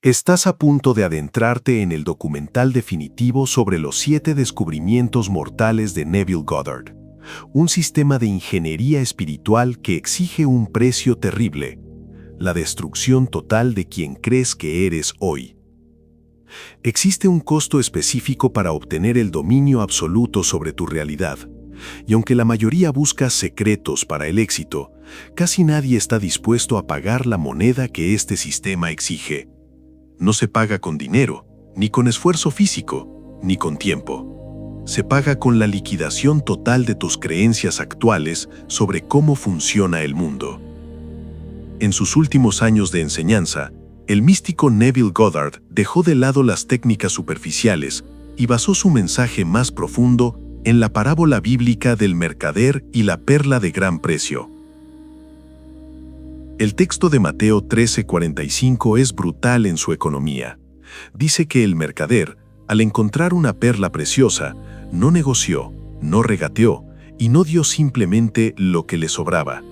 Estás a punto de adentrarte en el documental definitivo sobre los 7 descubrimientos mortales de Neville Goddard, un sistema de ingeniería espiritual que exige un precio terrible: la destrucción total de quien crees que eres hoy. Existe un costo específico para obtener el dominio absoluto sobre tu realidad, y aunque la mayoría busca secretos para el éxito, casi nadie está dispuesto a pagar la moneda que este sistema exige. No se paga con dinero, ni con esfuerzo físico, ni con tiempo. Se paga con la liquidación total de tus creencias actuales sobre cómo funciona el mundo. En sus últimos años de enseñanza, el místico Neville Goddard dejó de lado las técnicas superficiales y basó su mensaje más profundo en la parábola bíblica del mercader y la perla de gran precio. El texto de Mateo 13:45 es brutal en su economía. Dice que el mercader, al encontrar una perla preciosa, no negoció, no regateó y no dio simplemente lo que le sobraba.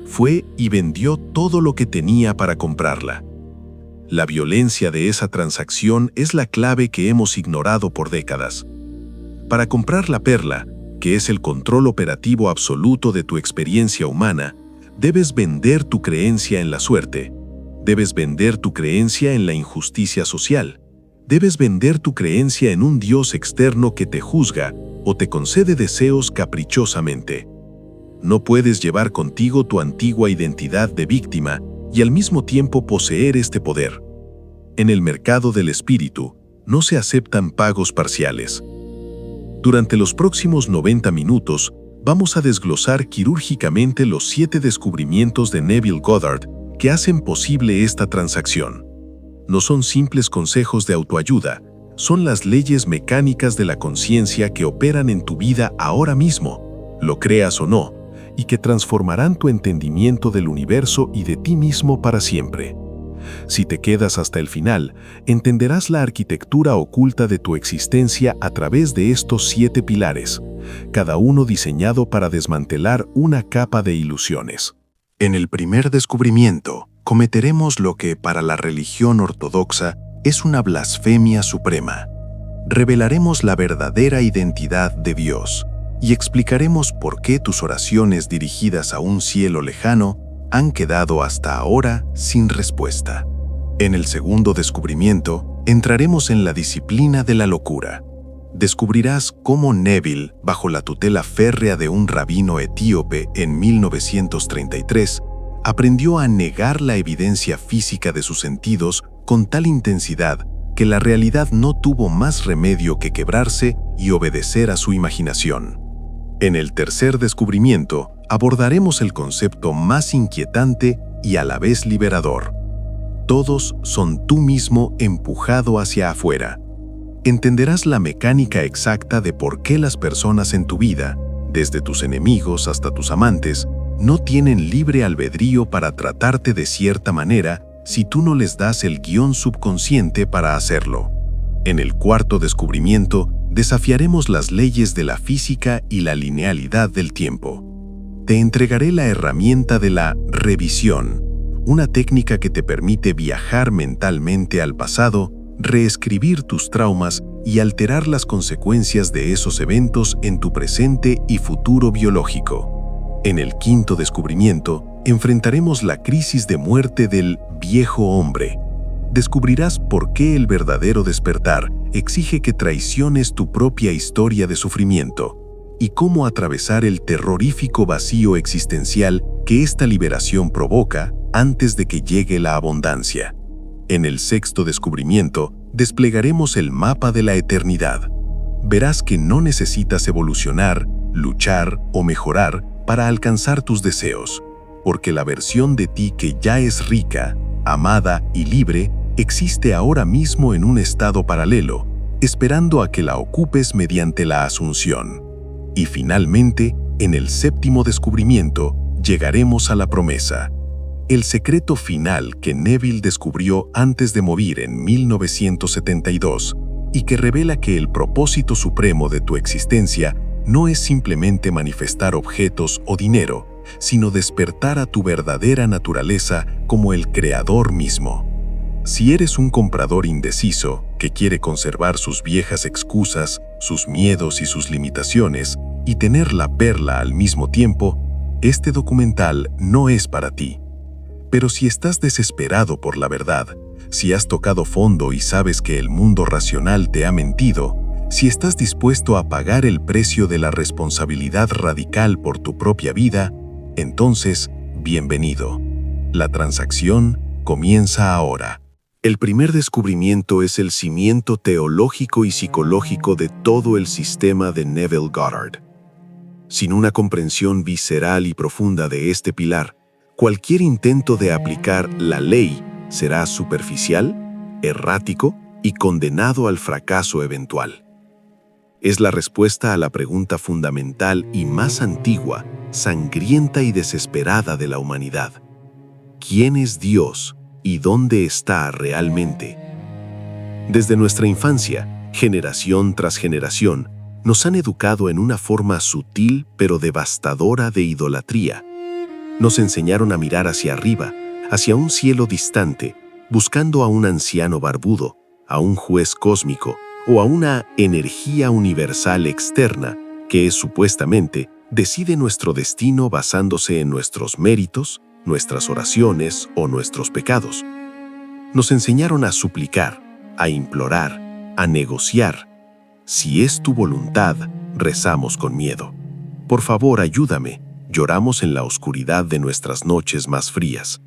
Fue y vendió todo lo que tenía para comprarla. La violencia de esa transacción es la clave que hemos ignorado por décadas. Para comprar la perla, que es el control operativo absoluto de tu experiencia humana, debes vender tu creencia en la suerte. Debes vender tu creencia en la injusticia social. Debes vender tu creencia en un Dios externo que te juzga o te concede deseos caprichosamente. No puedes llevar contigo tu antigua identidad de víctima y al mismo tiempo poseer este poder. En el mercado del espíritu, no se aceptan pagos parciales. Durante los próximos 90 minutos, vamos a desglosar quirúrgicamente los 7 descubrimientos de Neville Goddard que hacen posible esta transacción. No son simples consejos de autoayuda, son las leyes mecánicas de la conciencia que operan en tu vida ahora mismo, lo creas o no, y que transformarán tu entendimiento del universo y de ti mismo para siempre. Si te quedas hasta el final, entenderás la arquitectura oculta de tu existencia a través de estos 7 pilares, cada uno diseñado para desmantelar una capa de ilusiones. En el primer descubrimiento, cometeremos lo que para la religión ortodoxa es una blasfemia suprema. Revelaremos la verdadera identidad de Dios y explicaremos por qué tus oraciones dirigidas a un cielo lejano han quedado hasta ahora sin respuesta. En el segundo descubrimiento, entraremos en la disciplina de la locura. Descubrirás cómo Neville, bajo la tutela férrea de un rabino etíope en 1933, aprendió a negar la evidencia física de sus sentidos con tal intensidad que la realidad no tuvo más remedio que quebrarse y obedecer a su imaginación. En el tercer descubrimiento, abordaremos el concepto más inquietante y a la vez liberador. Todos son tú mismo empujado hacia afuera. Entenderás la mecánica exacta de por qué las personas en tu vida, desde tus enemigos hasta tus amantes, no tienen libre albedrío para tratarte de cierta manera si tú no les das el guión subconsciente para hacerlo. En el cuarto descubrimiento, desafiaremos las leyes de la física y la linealidad del tiempo. Te entregaré la herramienta de la revisión, una técnica que te permite viajar mentalmente al pasado, reescribir tus traumas y alterar las consecuencias de esos eventos en tu presente y futuro biológico. En el quinto descubrimiento, enfrentaremos la crisis de muerte del viejo hombre. Descubrirás por qué el verdadero despertar exige que traiciones tu propia historia de sufrimiento y cómo atravesar el terrorífico vacío existencial que esta liberación provoca antes de que llegue la abundancia. En el sexto descubrimiento, desplegaremos el mapa de la eternidad. Verás que no necesitas evolucionar, luchar o mejorar para alcanzar tus deseos, porque la versión de ti que ya es rica, amada y libre existe ahora mismo en un estado paralelo, esperando a que la ocupes mediante la asunción. Y finalmente, en el séptimo descubrimiento, llegaremos a la promesa, el secreto final que Neville descubrió antes de morir en 1972 y que revela que el propósito supremo de tu existencia no es simplemente manifestar objetos o dinero, sino despertar a tu verdadera naturaleza como el Creador mismo. Si eres un comprador indeciso que quiere conservar sus viejas excusas, sus miedos y sus limitaciones, y tener la perla al mismo tiempo, este documental no es para ti. Pero si estás desesperado por la verdad, si has tocado fondo y sabes que el mundo racional te ha mentido, si estás dispuesto a pagar el precio de la responsabilidad radical por tu propia vida, entonces, bienvenido. La transacción comienza ahora. El primer descubrimiento es el cimiento teológico y psicológico de todo el sistema de Neville Goddard. Sin una comprensión visceral y profunda de este pilar, cualquier intento de aplicar la ley será superficial, errático y condenado al fracaso eventual. Es la respuesta a la pregunta fundamental y más antigua, sangrienta y desesperada de la humanidad. ¿Quién es Dios y dónde está realmente? Desde nuestra infancia, generación tras generación, nos han educado en una forma sutil pero devastadora de idolatría. Nos enseñaron a mirar hacia arriba, hacia un cielo distante, buscando a un anciano barbudo, a un juez cósmico o a una energía universal externa que supuestamente decide nuestro destino basándose en nuestros méritos, nuestras oraciones o nuestros pecados. Nos enseñaron a suplicar, a implorar, a negociar. Si es tu voluntad, rezamos con miedo. Por favor, ayúdame. Lloramos en la oscuridad de nuestras noches más frías,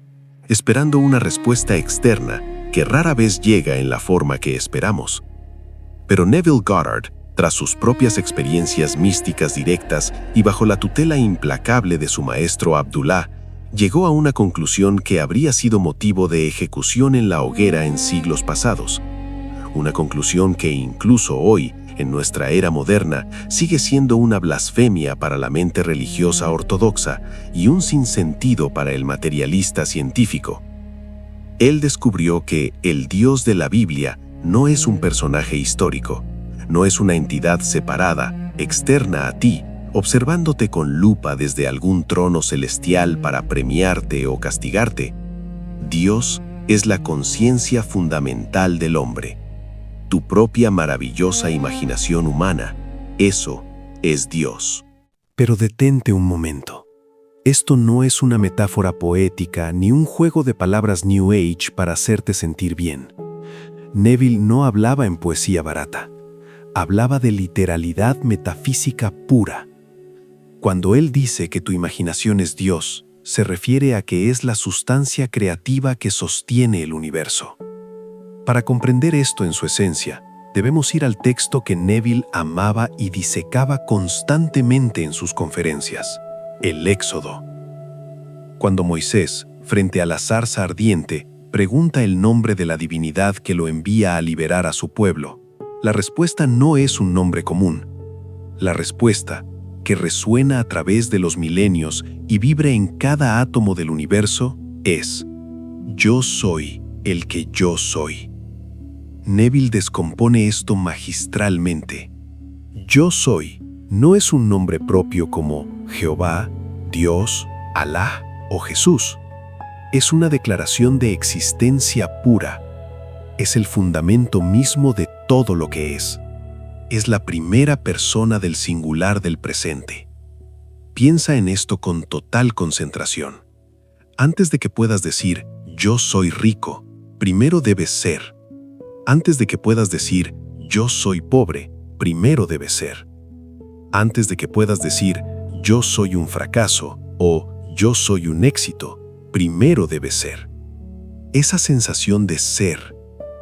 esperando una respuesta externa que rara vez llega en la forma que esperamos. Pero Neville Goddard, tras sus propias experiencias místicas directas y bajo la tutela implacable de su maestro Abdullah, llegó a una conclusión que habría sido motivo de ejecución en la hoguera en siglos pasados. Una conclusión que incluso hoy, en nuestra era moderna, sigue siendo una blasfemia para la mente religiosa ortodoxa y un sinsentido para el materialista científico. Él descubrió que el Dios de la Biblia no es un personaje histórico, no es una entidad separada, externa a ti, observándote con lupa desde algún trono celestial para premiarte o castigarte. Dios es la conciencia fundamental del hombre. Tu propia maravillosa imaginación humana, eso es Dios. Pero detente un momento. Esto no es una metáfora poética ni un juego de palabras New Age para hacerte sentir bien. Neville no hablaba en poesía barata. Hablaba de literalidad metafísica pura. Cuando él dice que tu imaginación es Dios, se refiere a que es la sustancia creativa que sostiene el universo. Para comprender esto en su esencia, debemos ir al texto que Neville amaba y disecaba constantemente en sus conferencias, el Éxodo. Cuando Moisés, frente a la zarza ardiente, pregunta el nombre de la divinidad que lo envía a liberar a su pueblo, la respuesta no es un nombre común. La respuesta, que resuena a través de los milenios y vibra en cada átomo del universo, es: yo soy el que yo soy. Neville descompone esto magistralmente. Yo soy no es un nombre propio como Jehová, Dios, Alá o Jesús. Es una declaración de existencia pura. Es el fundamento mismo de todo lo que es. Es la primera persona del singular del presente. Piensa en esto con total concentración. Antes de que puedas decir, yo soy rico, primero debes ser. Antes de que puedas decir, yo soy pobre, primero debes ser. Antes de que puedas decir, yo soy un fracaso o yo soy un éxito, primero debes ser. Esa sensación de ser,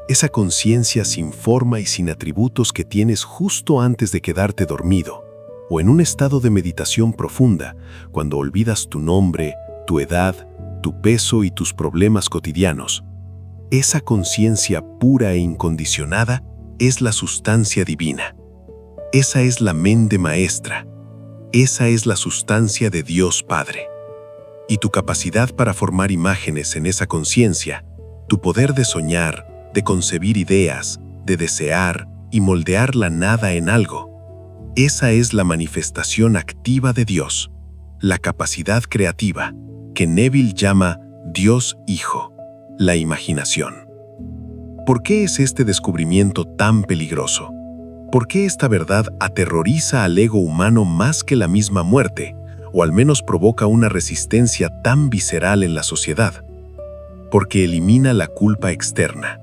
esa conciencia sin forma y sin atributos que tienes justo antes de quedarte dormido, o en un estado de meditación profunda, cuando olvidas tu nombre, tu edad, tu peso y tus problemas cotidianos. Esa conciencia pura e incondicionada es la sustancia divina. Esa es la mente maestra. Esa es la sustancia de Dios Padre. Y tu capacidad para formar imágenes en esa conciencia, tu poder de soñar, de concebir ideas, de desear y moldear la nada en algo. Esa es la manifestación activa de Dios, la capacidad creativa, que Neville llama Dios Hijo, la imaginación. ¿Por qué es este descubrimiento tan peligroso? ¿Por qué esta verdad aterroriza al ego humano más que la misma muerte, o al menos provoca una resistencia tan visceral en la sociedad? Porque elimina la culpa externa.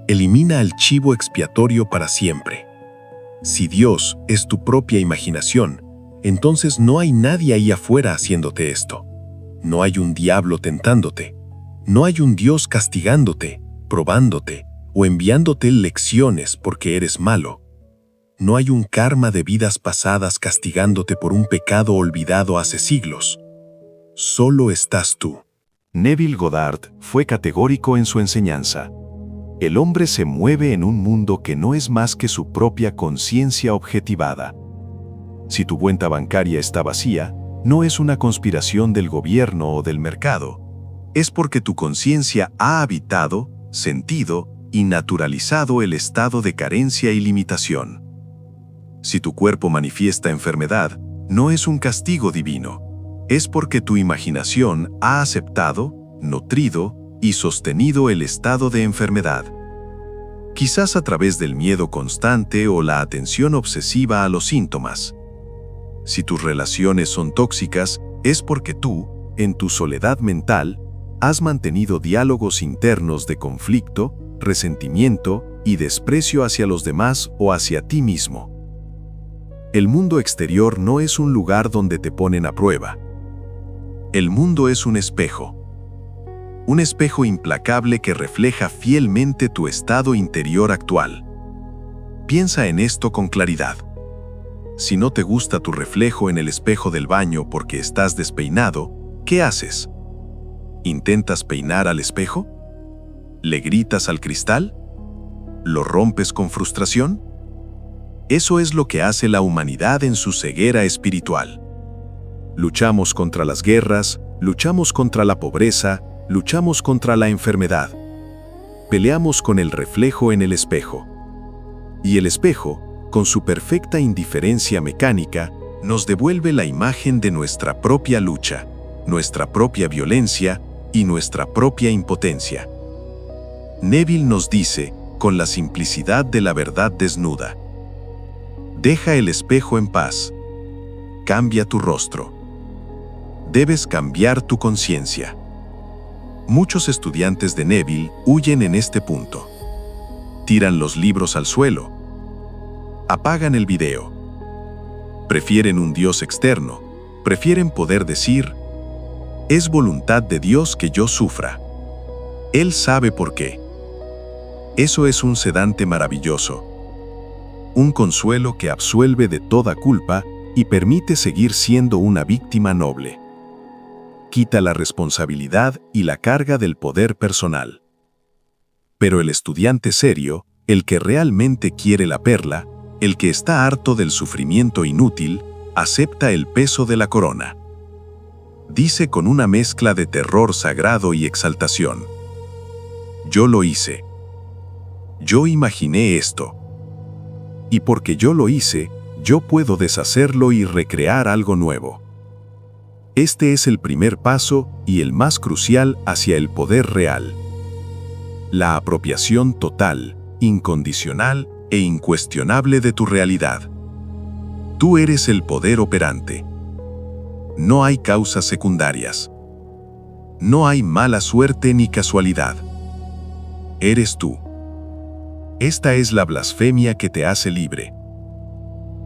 Elimina al chivo expiatorio para siempre. Si Dios es tu propia imaginación, entonces no hay nadie ahí afuera haciéndote esto. No hay un diablo tentándote. No hay un Dios castigándote, probándote o enviándote lecciones porque eres malo. No hay un karma de vidas pasadas castigándote por un pecado olvidado hace siglos. Solo estás tú. Neville Goddard fue categórico en su enseñanza. El hombre se mueve en un mundo que no es más que su propia conciencia objetivada. Si tu cuenta bancaria está vacía, no es una conspiración del gobierno o del mercado. Es porque tu conciencia ha habitado, sentido y naturalizado el estado de carencia y limitación. Si tu cuerpo manifiesta enfermedad, no es un castigo divino. Es porque tu imaginación ha aceptado, nutrido y sostenido el estado de enfermedad. Quizás a través del miedo constante o la atención obsesiva a los síntomas. Si tus relaciones son tóxicas, es porque tú, en tu soledad mental, has mantenido diálogos internos de conflicto, resentimiento y desprecio hacia los demás o hacia ti mismo. El mundo exterior no es un lugar donde te ponen a prueba. El mundo es un espejo implacable que refleja fielmente tu estado interior actual. Piensa en esto con claridad. Si no te gusta tu reflejo en el espejo del baño porque estás despeinado, ¿qué haces? ¿Intentas peinar al espejo? ¿Le gritas al cristal? ¿Lo rompes con frustración? Eso es lo que hace la humanidad en su ceguera espiritual. Luchamos contra las guerras, luchamos contra la pobreza, luchamos contra la enfermedad. Peleamos con el reflejo en el espejo. Y el espejo, con su perfecta indiferencia mecánica, nos devuelve la imagen de nuestra propia lucha, nuestra propia violencia y nuestra propia impotencia. Neville nos dice, con la simplicidad de la verdad desnuda: deja el espejo en paz. Cambia tu rostro. Debes cambiar tu conciencia. Muchos estudiantes de Neville huyen en este punto. Tiran los libros al suelo. Apagan el video. Prefieren un Dios externo. Prefieren poder decir: es voluntad de Dios que yo sufra. Él sabe por qué. Eso es un sedante maravilloso. Un consuelo que absuelve de toda culpa y permite seguir siendo una víctima noble. Quita la responsabilidad y la carga del poder personal. Pero el estudiante serio, el que realmente quiere la perla, el que está harto del sufrimiento inútil, acepta el peso de la corona. Dice con una mezcla de terror sagrado y exaltación: yo lo hice. Yo imaginé esto. Y porque yo lo hice, yo puedo deshacerlo y recrear algo nuevo. Este es el primer paso y el más crucial hacia el poder real. La apropiación total, incondicional e incuestionable de tu realidad. Tú eres el poder operante. No hay causas secundarias. No hay mala suerte ni casualidad. Eres tú. Esta es la blasfemia que te hace libre.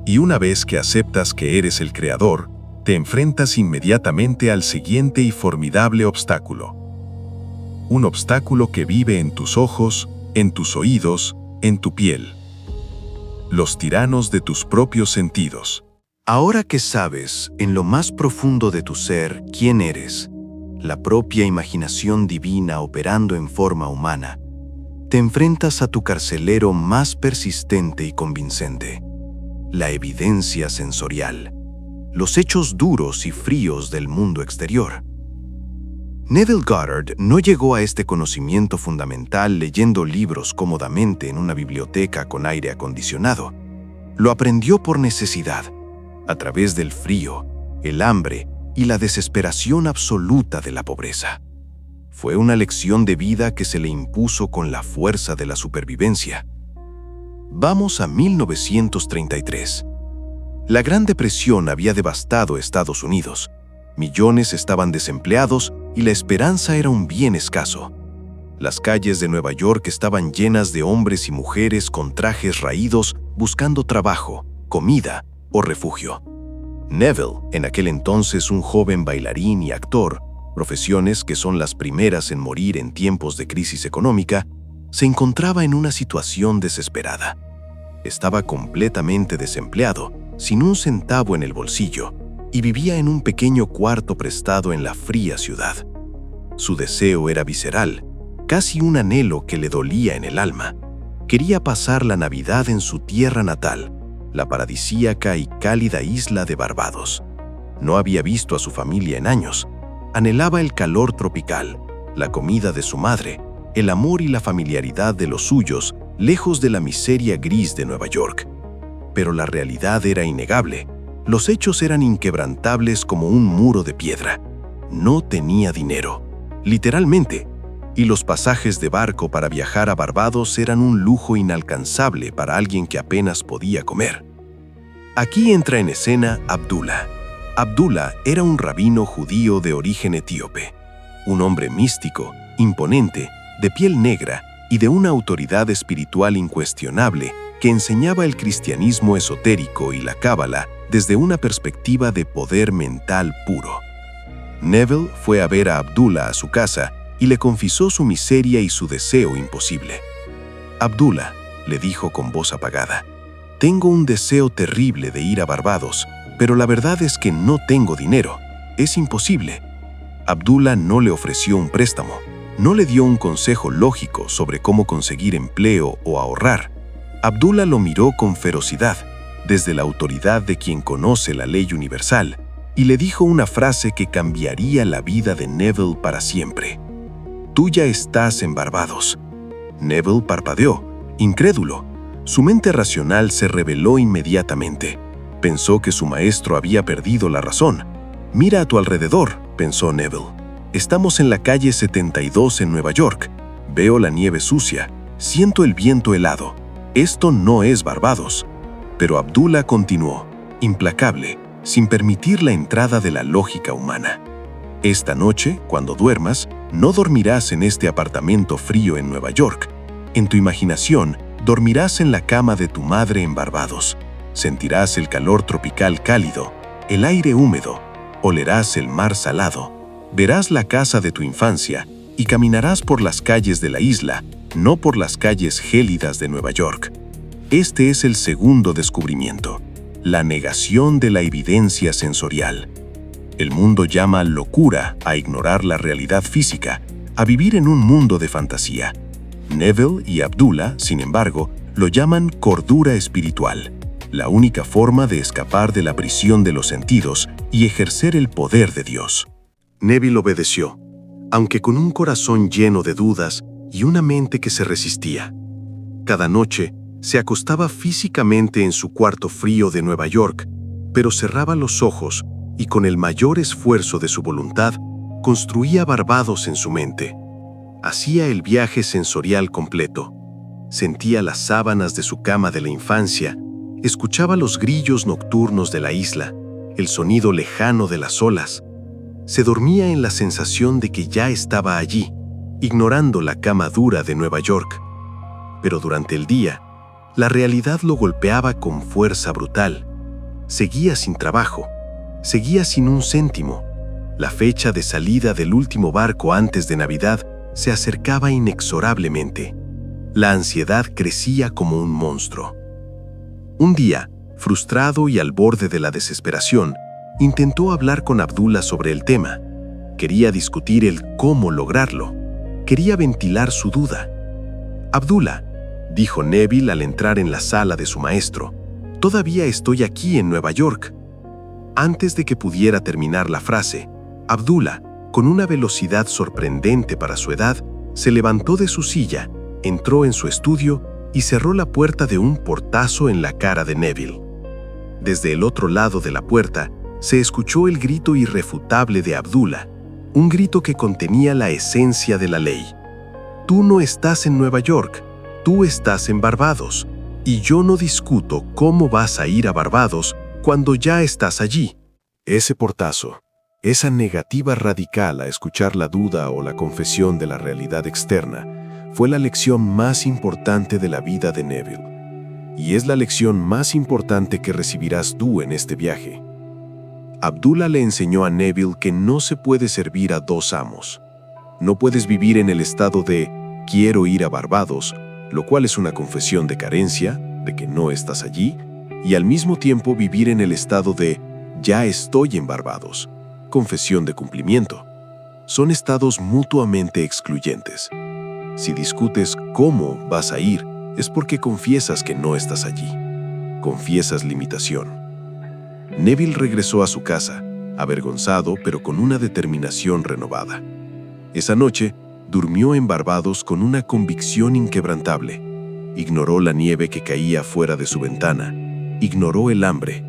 Y una vez que aceptas que eres el creador, te enfrentas inmediatamente al siguiente y formidable obstáculo. Un obstáculo que vive en tus ojos, en tus oídos, en tu piel. Los tiranos de tus propios sentidos. Ahora que sabes, en lo más profundo de tu ser, quién eres, la propia imaginación divina operando en forma humana, te enfrentas a tu carcelero más persistente y convincente, la evidencia sensorial, los hechos duros y fríos del mundo exterior. Neville Goddard no llegó a este conocimiento fundamental leyendo libros cómodamente en una biblioteca con aire acondicionado. Lo aprendió por necesidad, a través del frío, el hambre y la desesperación absoluta de la pobreza. Fue una lección de vida que se le impuso con la fuerza de la supervivencia. Vamos a 1933. La Gran Depresión había devastado Estados Unidos. Millones estaban desempleados y la esperanza era un bien escaso. Las calles de Nueva York estaban llenas de hombres y mujeres con trajes raídos buscando trabajo, comida o refugio. Neville, en aquel entonces un joven bailarín y actor, profesiones que son las primeras en morir en tiempos de crisis económica, se encontraba en una situación desesperada. Estaba completamente desempleado, sin un centavo en el bolsillo, y vivía en un pequeño cuarto prestado en la fría ciudad. Su deseo era visceral, casi un anhelo que le dolía en el alma. Quería pasar la Navidad en su tierra natal, la paradisíaca y cálida isla de Barbados. No había visto a su familia en años. Anhelaba el calor tropical, la comida de su madre, el amor y la familiaridad de los suyos, lejos de la miseria gris de Nueva York. Pero la realidad era innegable. Los hechos eran inquebrantables como un muro de piedra. No tenía dinero, literalmente, y los pasajes de barco para viajar a Barbados eran un lujo inalcanzable para alguien que apenas podía comer. Aquí entra en escena Abdullah. Abdullah era un rabino judío de origen etíope, un hombre místico, imponente, de piel negra y de una autoridad espiritual incuestionable que enseñaba el cristianismo esotérico y la cábala desde una perspectiva de poder mental puro. Neville fue a ver a Abdullah a su casa y le confesó su miseria y su deseo imposible. «Abdullah», le dijo con voz apagada, «tengo un deseo terrible de ir a Barbados, pero la verdad es que no tengo dinero. Es imposible». Abdullah no le ofreció un préstamo, no le dio un consejo lógico sobre cómo conseguir empleo o ahorrar. Abdullah lo miró con ferocidad, desde la autoridad de quien conoce la ley universal, y le dijo una frase que cambiaría la vida de Neville para siempre. «Tú ya estás en Barbados». Neville parpadeó, incrédulo. Su mente racional se rebeló inmediatamente. Pensó que su maestro había perdido la razón. «Mira a tu alrededor», pensó Neville. «Estamos en la calle 72 en Nueva York. Veo la nieve sucia. Siento el viento helado. Esto no es Barbados». Pero Abdullah continuó, implacable, sin permitir la entrada de la lógica humana. «Esta noche, cuando duermas, no dormirás en este apartamento frío en Nueva York. En tu imaginación, dormirás en la cama de tu madre en Barbados. Sentirás el calor tropical cálido, el aire húmedo, olerás el mar salado, verás la casa de tu infancia y caminarás por las calles de la isla, no por las calles gélidas de Nueva York». Este es el segundo descubrimiento, la negación de la evidencia sensorial. El mundo llama locura a ignorar la realidad física, a vivir en un mundo de fantasía. Neville y Abdullah, sin embargo, lo llaman cordura espiritual, la única forma de escapar de la prisión de los sentidos y ejercer el poder de Dios. Neville obedeció, aunque con un corazón lleno de dudas y una mente que se resistía. Cada noche, se acostaba físicamente en su cuarto frío de Nueva York, pero cerraba los ojos y con el mayor esfuerzo de su voluntad, construía Barbados en su mente. Hacía el viaje sensorial completo. Sentía las sábanas de su cama de la infancia, escuchaba los grillos nocturnos de la isla, el sonido lejano de las olas. Se dormía en la sensación de que ya estaba allí, ignorando la cama dura de Nueva York. Pero durante el día, la realidad lo golpeaba con fuerza brutal. Seguía sin trabajo, seguía sin un céntimo. La fecha de salida del último barco antes de Navidad se acercaba inexorablemente. La ansiedad crecía como un monstruo. Un día, frustrado y al borde de la desesperación, intentó hablar con Abdullah sobre el tema. Quería discutir el cómo lograrlo. Quería ventilar su duda. «Abdullah», dijo Neville al entrar en la sala de su maestro, «todavía estoy aquí en Nueva York». Antes de que pudiera terminar la frase, Abdullah, con una velocidad sorprendente para su edad, se levantó de su silla, entró en su estudio y cerró la puerta de un portazo en la cara de Neville. Desde el otro lado de la puerta, se escuchó el grito irrefutable de Abdullah. un grito que contenía la esencia de la ley. Tú no estás en Nueva York, tú estás en Barbados, y yo no discuto cómo vas a ir a Barbados cuando ya estás allí. Ese portazo, esa negativa radical a escuchar la duda o la confesión de la realidad externa, fue la lección más importante de la vida de Neville. Y es la lección más importante que recibirás tú en este viaje. Abdullah le enseñó a Neville que no se puede servir a dos amos. No puedes vivir en el estado de quiero ir a Barbados, lo cual es una confesión de carencia, de que no estás allí, y al mismo tiempo vivir en el estado de ya estoy en Barbados, confesión de cumplimiento. Son estados mutuamente excluyentes. Si discutes cómo vas a ir, es porque confiesas que no estás allí. Confiesas limitación. Neville regresó a su casa, avergonzado pero con una determinación renovada. Esa noche, durmió en Barbados con una convicción inquebrantable. Ignoró la nieve que caía fuera de su ventana. Ignoró el hambre.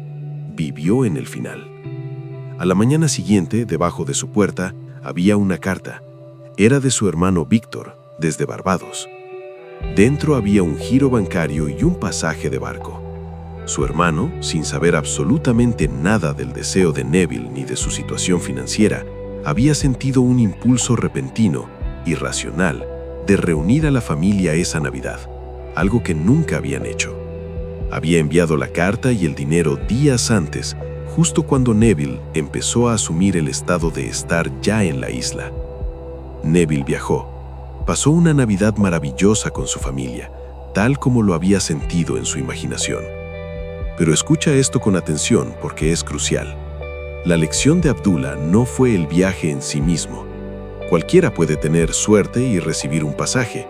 Vivió en el final. A la mañana siguiente, debajo de su puerta, había una carta. Era de su hermano Víctor, desde Barbados. Dentro había un giro bancario y un pasaje de barco. Su hermano, sin saber absolutamente nada del deseo de Neville ni de su situación financiera, había sentido un impulso repentino, irracional, de reunir a la familia esa Navidad, algo que nunca habían hecho. Había enviado la carta y el dinero días antes, justo cuando Neville empezó a asumir el estado de estar ya en la isla. Neville viajó. Pasó una Navidad maravillosa con su familia, tal como lo había sentido en su imaginación. Pero escucha esto con atención porque es crucial. La lección de Abdullah no fue el viaje en sí mismo. Cualquiera puede tener suerte y recibir un pasaje.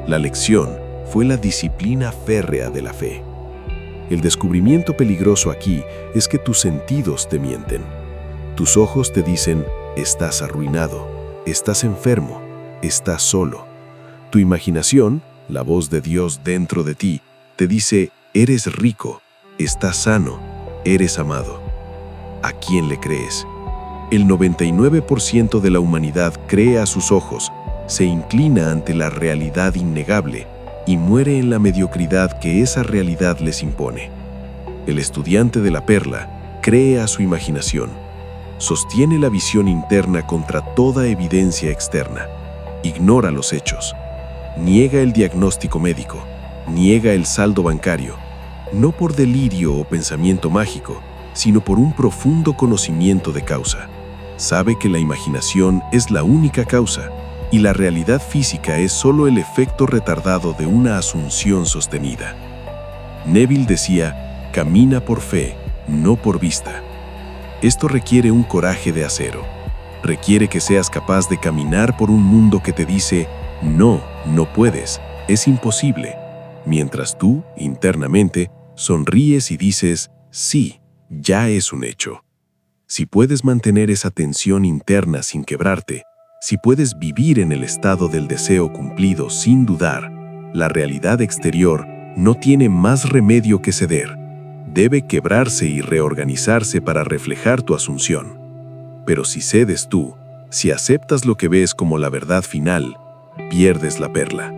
La lección fue la disciplina férrea de la fe. El descubrimiento peligroso aquí es que tus sentidos te mienten. Tus ojos te dicen, estás arruinado, estás enfermo, estás solo. Tu imaginación, la voz de Dios dentro de ti, te dice, eres rico, estás sano, eres amado. ¿A quién le crees? El 99% de la humanidad cree a sus ojos, se inclina ante la realidad innegable y muere en la mediocridad que esa realidad les impone. El estudiante de la perla cree a su imaginación, sostiene la visión interna contra toda evidencia externa, ignora los hechos, niega el diagnóstico médico, niega el saldo bancario, no por delirio o pensamiento mágico, sino por un profundo conocimiento de causa. Sabe que la imaginación es la única causa y la realidad física es solo el efecto retardado de una asunción sostenida. Neville decía, camina por fe, no por vista. Esto requiere un coraje de acero. Requiere que seas capaz de caminar por un mundo que te dice, no, no puedes, es imposible, mientras tú, internamente, sonríes y dices, sí, ya es un hecho. Si puedes mantener esa tensión interna sin quebrarte, si puedes vivir en el estado del deseo cumplido sin dudar, la realidad exterior no tiene más remedio que ceder. Debe quebrarse y reorganizarse para reflejar tu asunción. Pero si cedes tú, si aceptas lo que ves como la verdad final, pierdes la perla.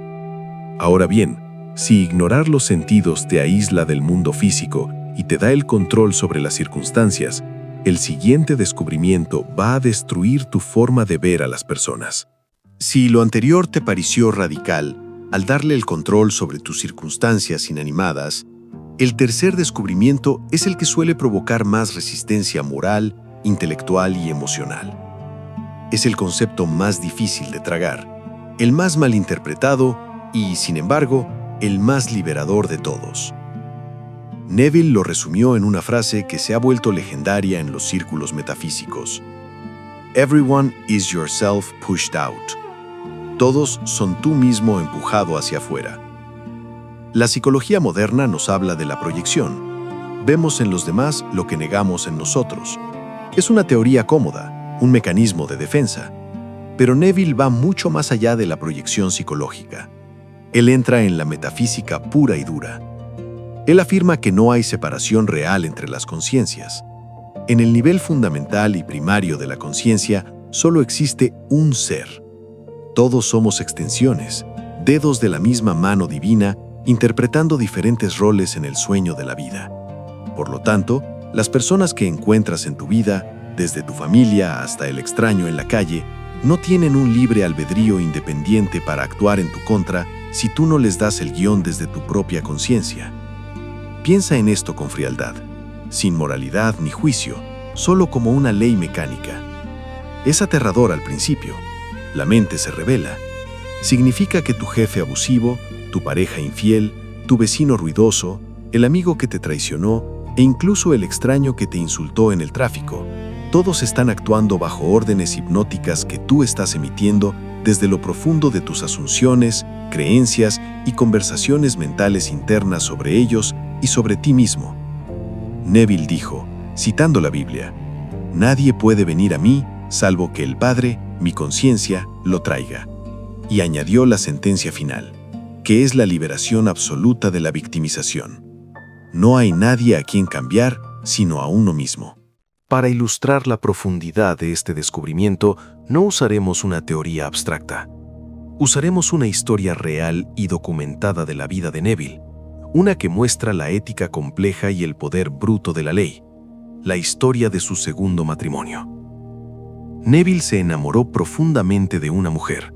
Ahora bien, si ignorar los sentidos te aísla del mundo físico y te da el control sobre las circunstancias, el siguiente descubrimiento va a destruir tu forma de ver a las personas. Si lo anterior te pareció radical, al darle el control sobre tus circunstancias inanimadas, el tercer descubrimiento es el que suele provocar más resistencia moral, intelectual y emocional. Es el concepto más difícil de tragar, el más malinterpretado y, sin embargo, el más liberador de todos. Neville lo resumió en una frase que se ha vuelto legendaria en los círculos metafísicos. Everyone is yourself pushed out. Todos son tú mismo empujado hacia afuera. La psicología moderna nos habla de la proyección. Vemos en los demás lo que negamos en nosotros. Es una teoría cómoda, un mecanismo de defensa. Pero Neville va mucho más allá de la proyección psicológica. Él entra en la metafísica pura y dura. Él afirma que no hay separación real entre las conciencias. En el nivel fundamental y primario de la conciencia Solo existe un ser. Todos somos extensiones, dedos de la misma mano divina, interpretando diferentes roles en el sueño de la vida. Por lo tanto, las personas que encuentras en tu vida, desde tu familia hasta el extraño en la calle, no tienen un libre albedrío independiente para actuar en tu contra si tú no les das el guión desde tu propia conciencia. Piensa en esto con frialdad, sin moralidad ni juicio, solo como una ley mecánica. Es aterrador al principio. La mente se revela. Significa que tu jefe abusivo, tu pareja infiel, tu vecino ruidoso, el amigo que te traicionó e incluso el extraño que te insultó en el tráfico, todos están actuando bajo órdenes hipnóticas que tú estás emitiendo desde lo profundo de tus asunciones, creencias y conversaciones mentales internas sobre ellos y sobre ti mismo. Neville dijo, citando la Biblia, «Nadie puede venir a mí salvo que el Padre, mi conciencia, lo traiga». Y añadió la sentencia final, que es la liberación absoluta de la victimización. No hay nadie a quien cambiar, sino a uno mismo. Para ilustrar la profundidad de este descubrimiento, no usaremos una teoría abstracta. Usaremos una historia real y documentada de la vida de Neville, una que muestra la ética compleja y el poder bruto de la ley, la historia de su segundo matrimonio. Neville se enamoró profundamente de una mujer.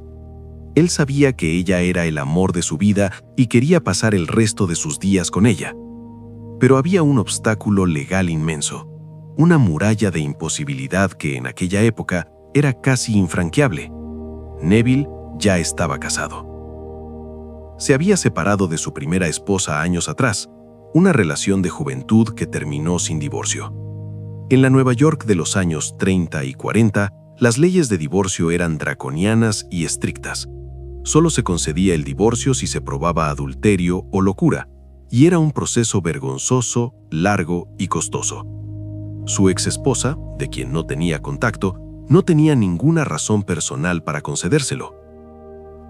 Él sabía que ella era el amor de su vida y quería pasar el resto de sus días con ella. Pero había un obstáculo legal inmenso, una muralla de imposibilidad que en aquella época era casi infranqueable. Neville ya estaba casado. Se había separado de su primera esposa años atrás, una relación de juventud que terminó sin divorcio. En la Nueva York de los años 30 y 40, las leyes de divorcio eran draconianas y estrictas. Solo se concedía el divorcio si se probaba adulterio o locura, y era un proceso vergonzoso, largo y costoso. Su exesposa, de quien no tenía contacto, no tenía ninguna razón personal para concedérselo.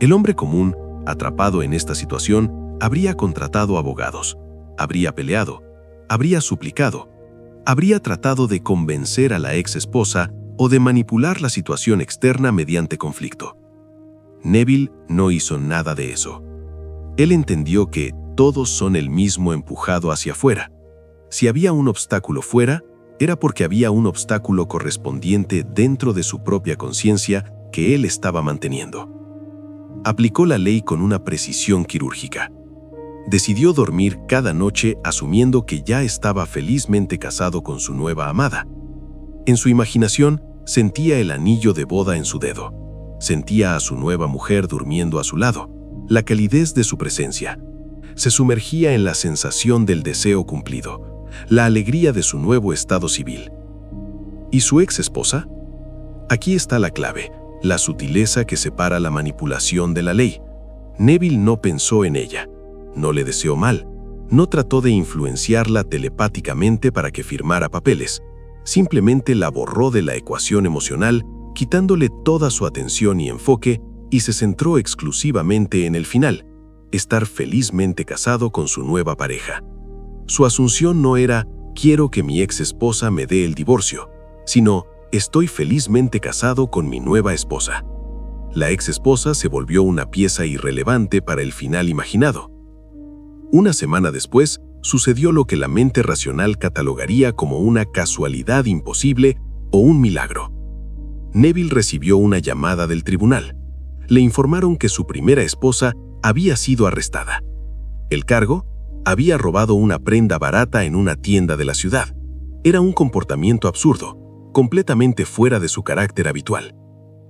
El hombre común, atrapado en esta situación, habría contratado abogados, habría peleado, habría suplicado, habría tratado de convencer a la exesposa o de manipular la situación externa mediante conflicto. Neville no hizo nada de eso. Él entendió que todos son el mismo empujado hacia afuera. Si había un obstáculo fuera, era porque había un obstáculo correspondiente dentro de su propia conciencia que él estaba manteniendo. Aplicó la ley con una precisión quirúrgica. Decidió dormir cada noche asumiendo que ya estaba felizmente casado con su nueva amada. En su imaginación, sentía el anillo de boda en su dedo. Sentía a su nueva mujer durmiendo a su lado, la calidez de su presencia. Se sumergía en la sensación del deseo cumplido, la alegría de su nuevo estado civil. ¿Y su ex esposa? Aquí está la clave, la sutileza que separa la manipulación de la ley. Neville no pensó en ella, no le deseó mal, no trató de influenciarla telepáticamente para que firmara papeles. Simplemente la borró de la ecuación emocional, quitándole toda su atención y enfoque, y se centró exclusivamente en el final, estar felizmente casado con su nueva pareja. Su asunción no era «quiero que mi ex esposa me dé el divorcio», sino «estoy felizmente casado con mi nueva esposa». La ex esposa se volvió una pieza irrelevante para el final imaginado. Una semana después, sucedió lo que la mente racional catalogaría como una casualidad imposible o un milagro. Neville recibió una llamada del tribunal. Le informaron que su primera esposa había sido arrestada. El cargo: había robado una prenda barata en una tienda de la ciudad. Era un comportamiento absurdo, completamente fuera de su carácter habitual.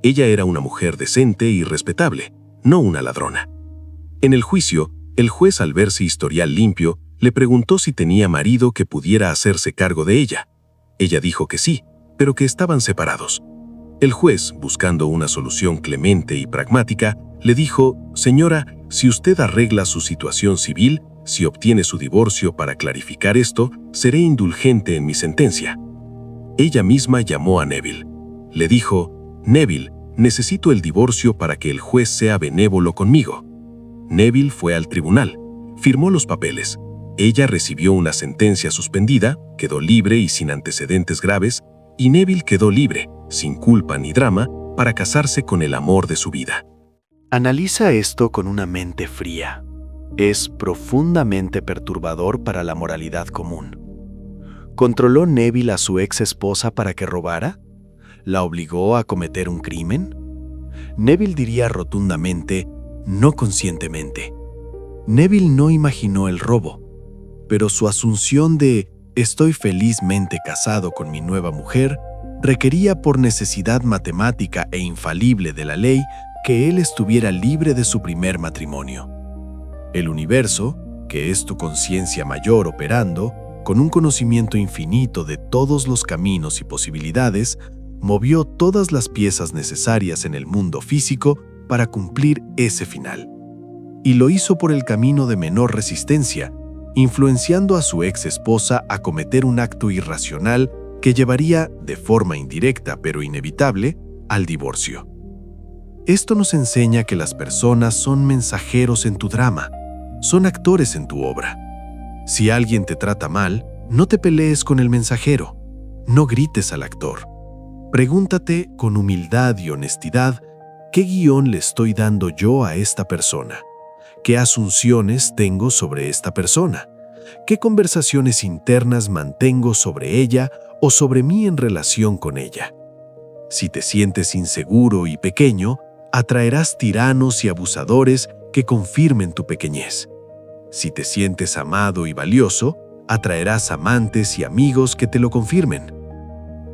Ella era una mujer decente y respetable, no una ladrona. En el juicio, el juez, al ver su historial limpio, le preguntó si tenía marido que pudiera hacerse cargo de ella. Ella dijo que sí, pero que estaban separados. El juez, buscando una solución clemente y pragmática, le dijo: «Señora, si usted arregla su situación civil, si obtiene su divorcio para clarificar esto, seré indulgente en mi sentencia». Ella misma llamó a Neville. Le dijo: «Neville, necesito el divorcio para que el juez sea benévolo conmigo». Neville fue al tribunal, firmó los papeles. Ella recibió una sentencia suspendida, quedó libre y sin antecedentes graves, y Neville quedó libre, sin culpa ni drama, para casarse con el amor de su vida. Analiza esto con una mente fría. Es profundamente perturbador para la moralidad común. ¿Controló Neville a su ex esposa para que robara? ¿La obligó a cometer un crimen? Neville diría rotundamente, no conscientemente. Neville no imaginó el robo, pero su asunción de «estoy felizmente casado con mi nueva mujer» requería por necesidad matemática e infalible de la ley que él estuviera libre de su primer matrimonio. El universo, que es tu conciencia mayor operando, con un conocimiento infinito de todos los caminos y posibilidades, movió todas las piezas necesarias en el mundo físico para cumplir ese final. Y lo hizo por el camino de menor resistencia, influenciando a su ex esposa a cometer un acto irracional que llevaría, de forma indirecta pero inevitable, al divorcio. Esto nos enseña que las personas son mensajeros en tu drama, son actores en tu obra. Si alguien te trata mal, no te pelees con el mensajero, no grites al actor. Pregúntate con humildad y honestidad, ¿qué guión le estoy dando yo a esta persona? ¿Qué asunciones tengo sobre esta persona? ¿Qué conversaciones internas mantengo sobre ella o sobre mí en relación con ella? Si te sientes inseguro y pequeño, atraerás tiranos y abusadores que confirmen tu pequeñez. Si te sientes amado y valioso, atraerás amantes y amigos que te lo confirmen.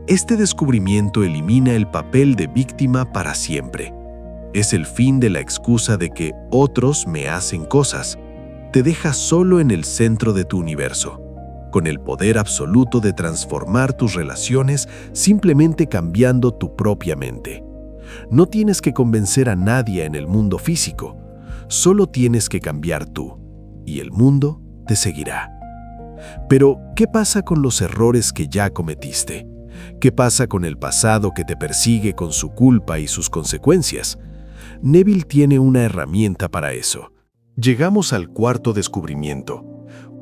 Este descubrimiento elimina el papel de víctima para siempre. Es el fin de la excusa de que otros me hacen cosas. Te deja solo en el centro de tu universo, con el poder absoluto de transformar tus relaciones simplemente cambiando tu propia mente. No tienes que convencer a nadie en el mundo físico, solo tienes que cambiar tú, y el mundo te seguirá. Pero, ¿qué pasa con los errores que ya cometiste? ¿Qué pasa con el pasado que te persigue con su culpa y sus consecuencias? Neville tiene una herramienta para eso. Llegamos al cuarto descubrimiento,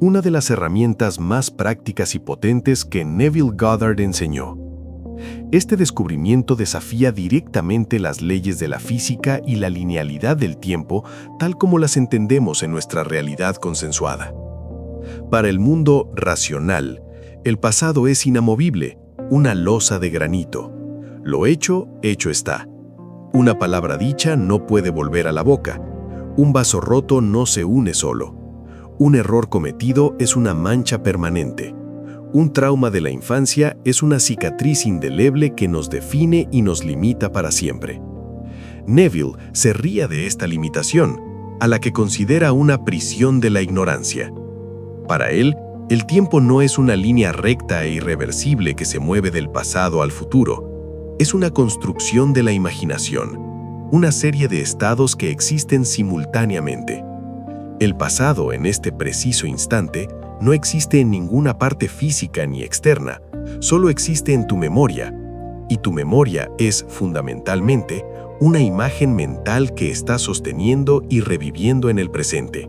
una de las herramientas más prácticas y potentes que Neville Goddard enseñó. Este descubrimiento desafía directamente las leyes de la física y la linealidad del tiempo tal como las entendemos en nuestra realidad consensuada. Para el mundo racional, el pasado es inamovible, una losa de granito. Lo hecho, hecho está. Una palabra dicha no puede volver a la boca. Un vaso roto no se une solo. Un error cometido es una mancha permanente. Un trauma de la infancia es una cicatriz indeleble que nos define y nos limita para siempre. Neville se ríe de esta limitación, a la que considera una prisión de la ignorancia. Para él, el tiempo no es una línea recta e irreversible que se mueve del pasado al futuro. Es una construcción de la imaginación, una serie de estados que existen simultáneamente. El pasado, en este preciso instante, no existe en ninguna parte física ni externa, solo existe en tu memoria, y tu memoria es, fundamentalmente, una imagen mental que estás sosteniendo y reviviendo en el presente.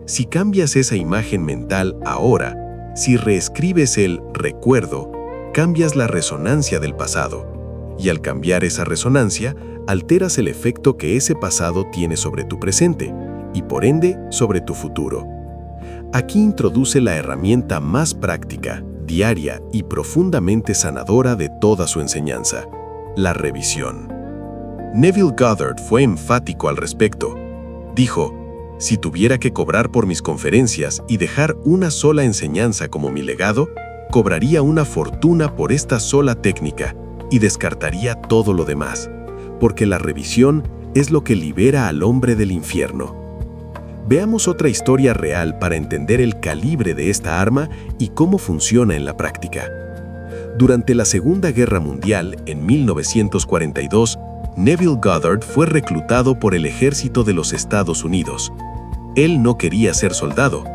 Si cambias esa imagen mental ahora, si reescribes el recuerdo, cambias la resonancia del pasado, y al cambiar esa resonancia, alteras el efecto que ese pasado tiene sobre tu presente, y por ende, sobre tu futuro. Aquí introduce la herramienta más práctica, diaria y profundamente sanadora de toda su enseñanza, la revisión. Neville Goddard fue enfático al respecto. Dijo, si tuviera que cobrar por mis conferencias y dejar una sola enseñanza como mi legado, cobraría una fortuna por esta sola técnica y descartaría todo lo demás, porque la revisión es lo que libera al hombre del infierno. Veamos otra historia real para entender el calibre de esta arma y cómo funciona en la práctica. Durante la Segunda Guerra Mundial, en 1942, Neville Goddard fue reclutado por el ejército de los Estados Unidos. Él no quería ser soldado,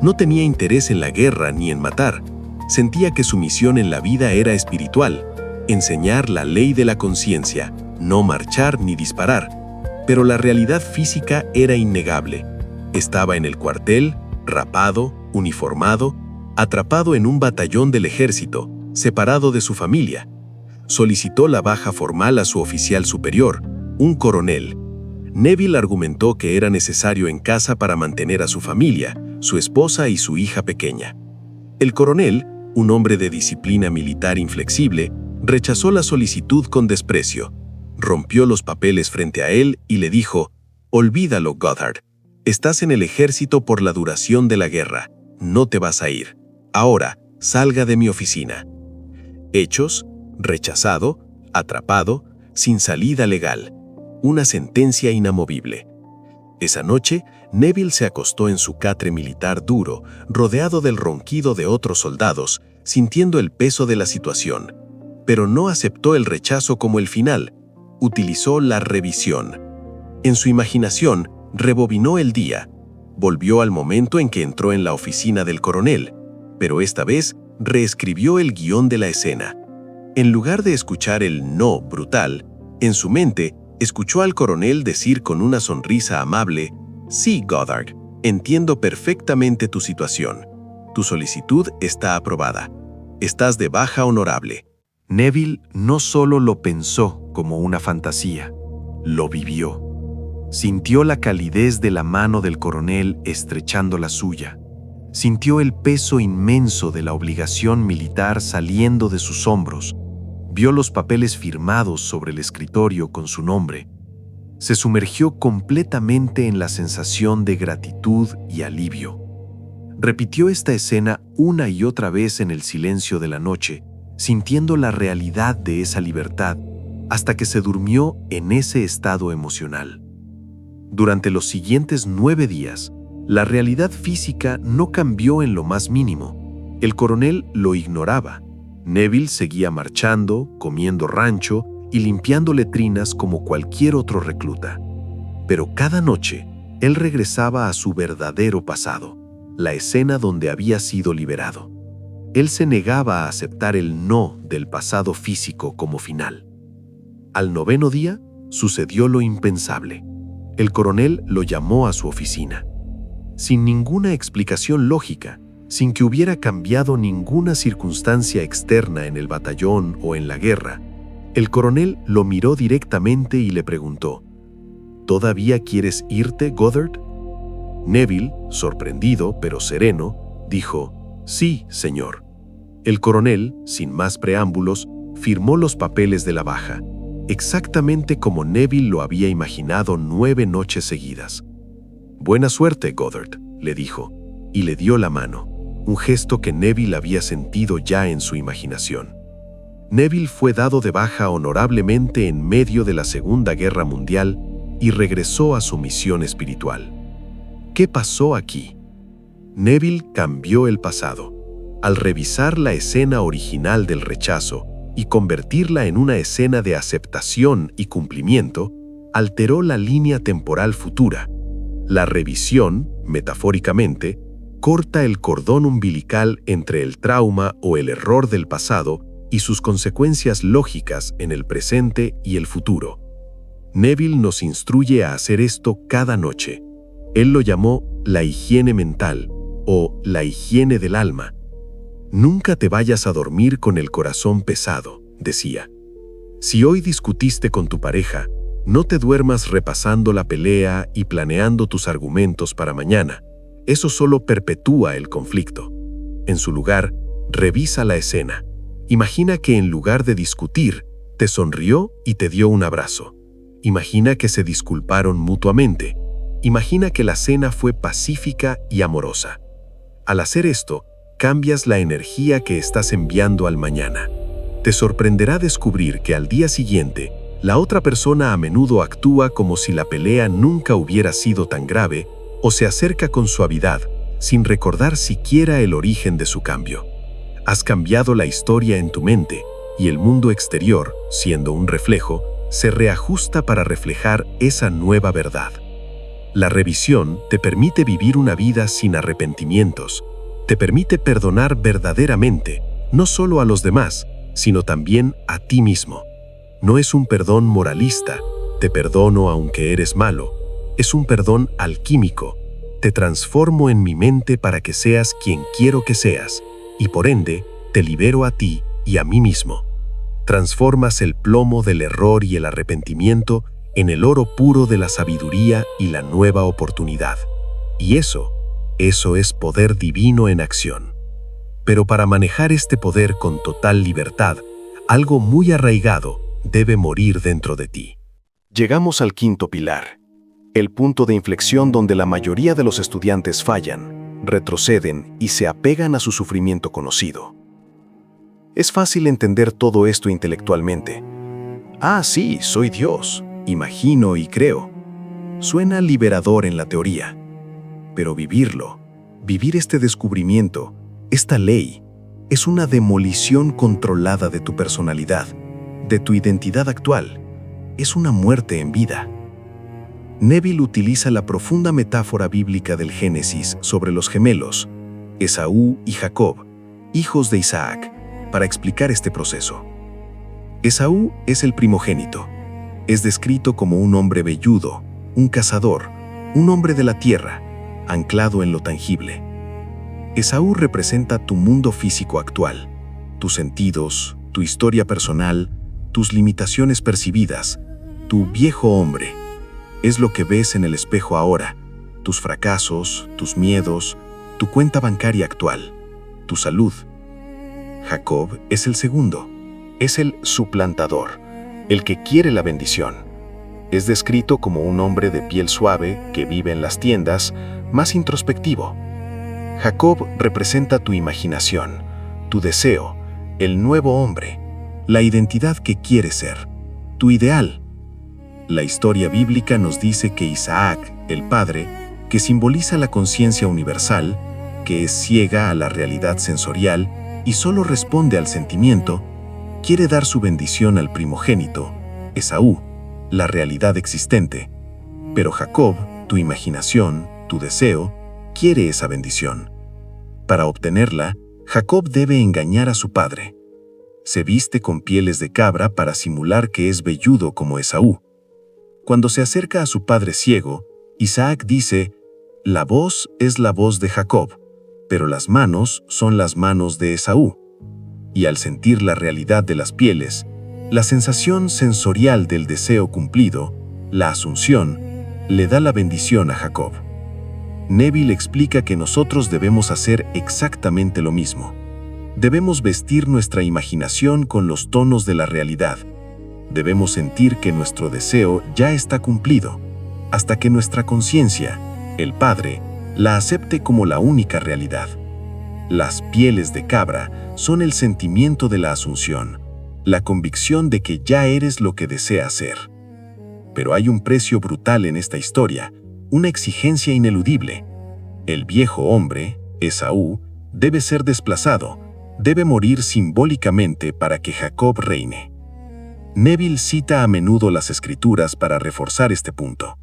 no tenía interés en la guerra ni en matar. Sentía que su misión en la vida era espiritual, enseñar la ley de la conciencia, no marchar ni disparar. Pero la realidad física era innegable. Estaba en el cuartel, rapado, uniformado, atrapado en un batallón del ejército, separado de su familia, solicitó la baja formal a su oficial superior, un coronel. Neville argumentó que era necesario en casa para mantener a su familia, su esposa y su hija pequeña. El coronel, un hombre de disciplina militar inflexible, rechazó la solicitud con desprecio. Rompió los papeles frente a él y le dijo: «Olvídalo, Goddard. Estás en el ejército por la duración de la guerra. No te vas a ir. Ahora, salga de mi oficina». Hechos: rechazado, atrapado, sin salida legal. Una sentencia inamovible. Esa noche, Neville se acostó en su catre militar duro, rodeado del ronquido de otros soldados, sintiendo el peso de la situación. Pero no aceptó el rechazo como el final. Utilizó la revisión. En su imaginación, rebobinó el día. Volvió al momento en que entró en la oficina del coronel, pero esta vez reescribió el guión de la escena. En lugar de escuchar el no brutal, en su mente escuchó al coronel decir con una sonrisa amable: «Sí, Goddard, entiendo perfectamente tu situación. Tu solicitud está aprobada. Estás de baja honorable». Neville no solo lo pensó como una fantasía, lo vivió. Sintió la calidez de la mano del coronel estrechando la suya. Sintió el peso inmenso de la obligación militar saliendo de sus hombros. Vio los papeles firmados sobre el escritorio con su nombre. Se sumergió completamente en la sensación de gratitud y alivio. Repitió esta escena una y otra vez en el silencio de la noche, sintiendo la realidad de esa libertad, hasta que se durmió en ese estado emocional. Durante los siguientes 9 días, la realidad física no cambió en lo más mínimo. El coronel lo ignoraba. Neville seguía marchando, comiendo rancho y limpiando letrinas como cualquier otro recluta. Pero cada noche, él regresaba a su verdadero pasado, la escena donde había sido liberado. Él se negaba a aceptar el no del pasado físico como final. Al 9º día, sucedió lo impensable. El coronel lo llamó a su oficina. Sin ninguna explicación lógica, sin que hubiera cambiado ninguna circunstancia externa en el batallón o en la guerra, el coronel lo miró directamente y le preguntó: «¿Todavía quieres irte, Goddard?». Neville, sorprendido pero sereno, dijo: «Sí, señor». El coronel, sin más preámbulos, firmó los papeles de la baja, exactamente como Neville lo había imaginado 9 noches seguidas. «Buena suerte, Goddard», le dijo, y le dio la mano, un gesto que Neville había sentido ya en su imaginación. Neville fue dado de baja honorablemente en medio de la Segunda Guerra Mundial y regresó a su misión espiritual. ¿Qué pasó aquí? Neville cambió el pasado. Al revisar la escena original del rechazo y convertirla en una escena de aceptación y cumplimiento, alteró la línea temporal futura. La revisión, metafóricamente, corta el cordón umbilical entre el trauma o el error del pasado y sus consecuencias lógicas en el presente y el futuro. Neville nos instruye a hacer esto cada noche. Él lo llamó la higiene mental o la higiene del alma. «Nunca te vayas a dormir con el corazón pesado», decía. «Si hoy discutiste con tu pareja, no te duermas repasando la pelea y planeando tus argumentos para mañana. Eso solo perpetúa el conflicto. En su lugar, revisa la escena. Imagina que en lugar de discutir, te sonrió y te dio un abrazo. Imagina que se disculparon mutuamente. Imagina que la cena fue pacífica y amorosa. Al hacer esto, cambias la energía que estás enviando al mañana. Te sorprenderá descubrir que al día siguiente, la otra persona a menudo actúa como si la pelea nunca hubiera sido tan grave o se acerca con suavidad, sin recordar siquiera el origen de su cambio. Has cambiado la historia en tu mente y el mundo exterior, siendo un reflejo, se reajusta para reflejar esa nueva verdad. La revisión te permite vivir una vida sin arrepentimientos. Te permite perdonar verdaderamente, no solo a los demás, sino también a ti mismo. No es un perdón moralista, te perdono aunque eres malo. Es un perdón alquímico. Te transformo en mi mente para que seas quien quiero que seas, y por ende, te libero a ti y a mí mismo. Transformas el plomo del error y el arrepentimiento en el oro puro de la sabiduría y la nueva oportunidad. Y eso es poder divino en acción. Pero para manejar este poder con total libertad, algo muy arraigado debe morir dentro de ti. Llegamos al quinto pilar, el punto de inflexión donde la mayoría de los estudiantes fallan, retroceden y se apegan a su sufrimiento conocido. Es fácil entender todo esto intelectualmente. Ah, sí, soy Dios, imagino y creo. Suena liberador en la teoría, pero vivirlo, vivir este descubrimiento, esta ley, es una demolición controlada de tu personalidad, de tu identidad actual. Es una muerte en vida. Neville utiliza la profunda metáfora bíblica del Génesis sobre los gemelos, Esaú y Jacob, hijos de Isaac, para explicar este proceso. Esaú es el primogénito. Es descrito como un hombre velludo, un cazador, un hombre de la tierra, anclado en lo tangible. Esaú representa tu mundo físico actual, tus sentidos, tu historia personal, tus limitaciones percibidas, tu viejo hombre. Es lo que ves en el espejo ahora, tus fracasos, tus miedos, tu cuenta bancaria actual, tu salud. Jacob es el segundo, es el suplantador, el que quiere la bendición. Es descrito como un hombre de piel suave que vive en las tiendas, más introspectivo. Jacob representa tu imaginación, tu deseo, el nuevo hombre, la identidad que quieres ser, tu ideal. La historia bíblica nos dice que Isaac, el padre, que simboliza la conciencia universal, que es ciega a la realidad sensorial y solo responde al sentimiento, quiere dar su bendición al primogénito, Esaú, la realidad existente. Pero Jacob, tu imaginación, tu deseo, quiere esa bendición. Para obtenerla, Jacob debe engañar a su padre. Se viste con pieles de cabra para simular que es velludo como Esaú. Cuando se acerca a su padre ciego, Isaac dice: «La voz es la voz de Jacob, pero las manos son las manos de Esaú». Y al sentir la realidad de las pieles, la sensación sensorial del deseo cumplido, la asunción, le da la bendición a Jacob. Neville explica que nosotros debemos hacer exactamente lo mismo. Debemos vestir nuestra imaginación con los tonos de la realidad. Debemos sentir que nuestro deseo ya está cumplido, hasta que nuestra conciencia, el Padre, la acepte como la única realidad. Las pieles de cabra son el sentimiento de la asunción, la convicción de que ya eres lo que deseas ser. Pero hay un precio brutal en esta historia, una exigencia ineludible. El viejo hombre, Esaú, debe ser desplazado, debe morir simbólicamente para que Jacob reine. Neville cita a menudo las Escrituras para reforzar este punto.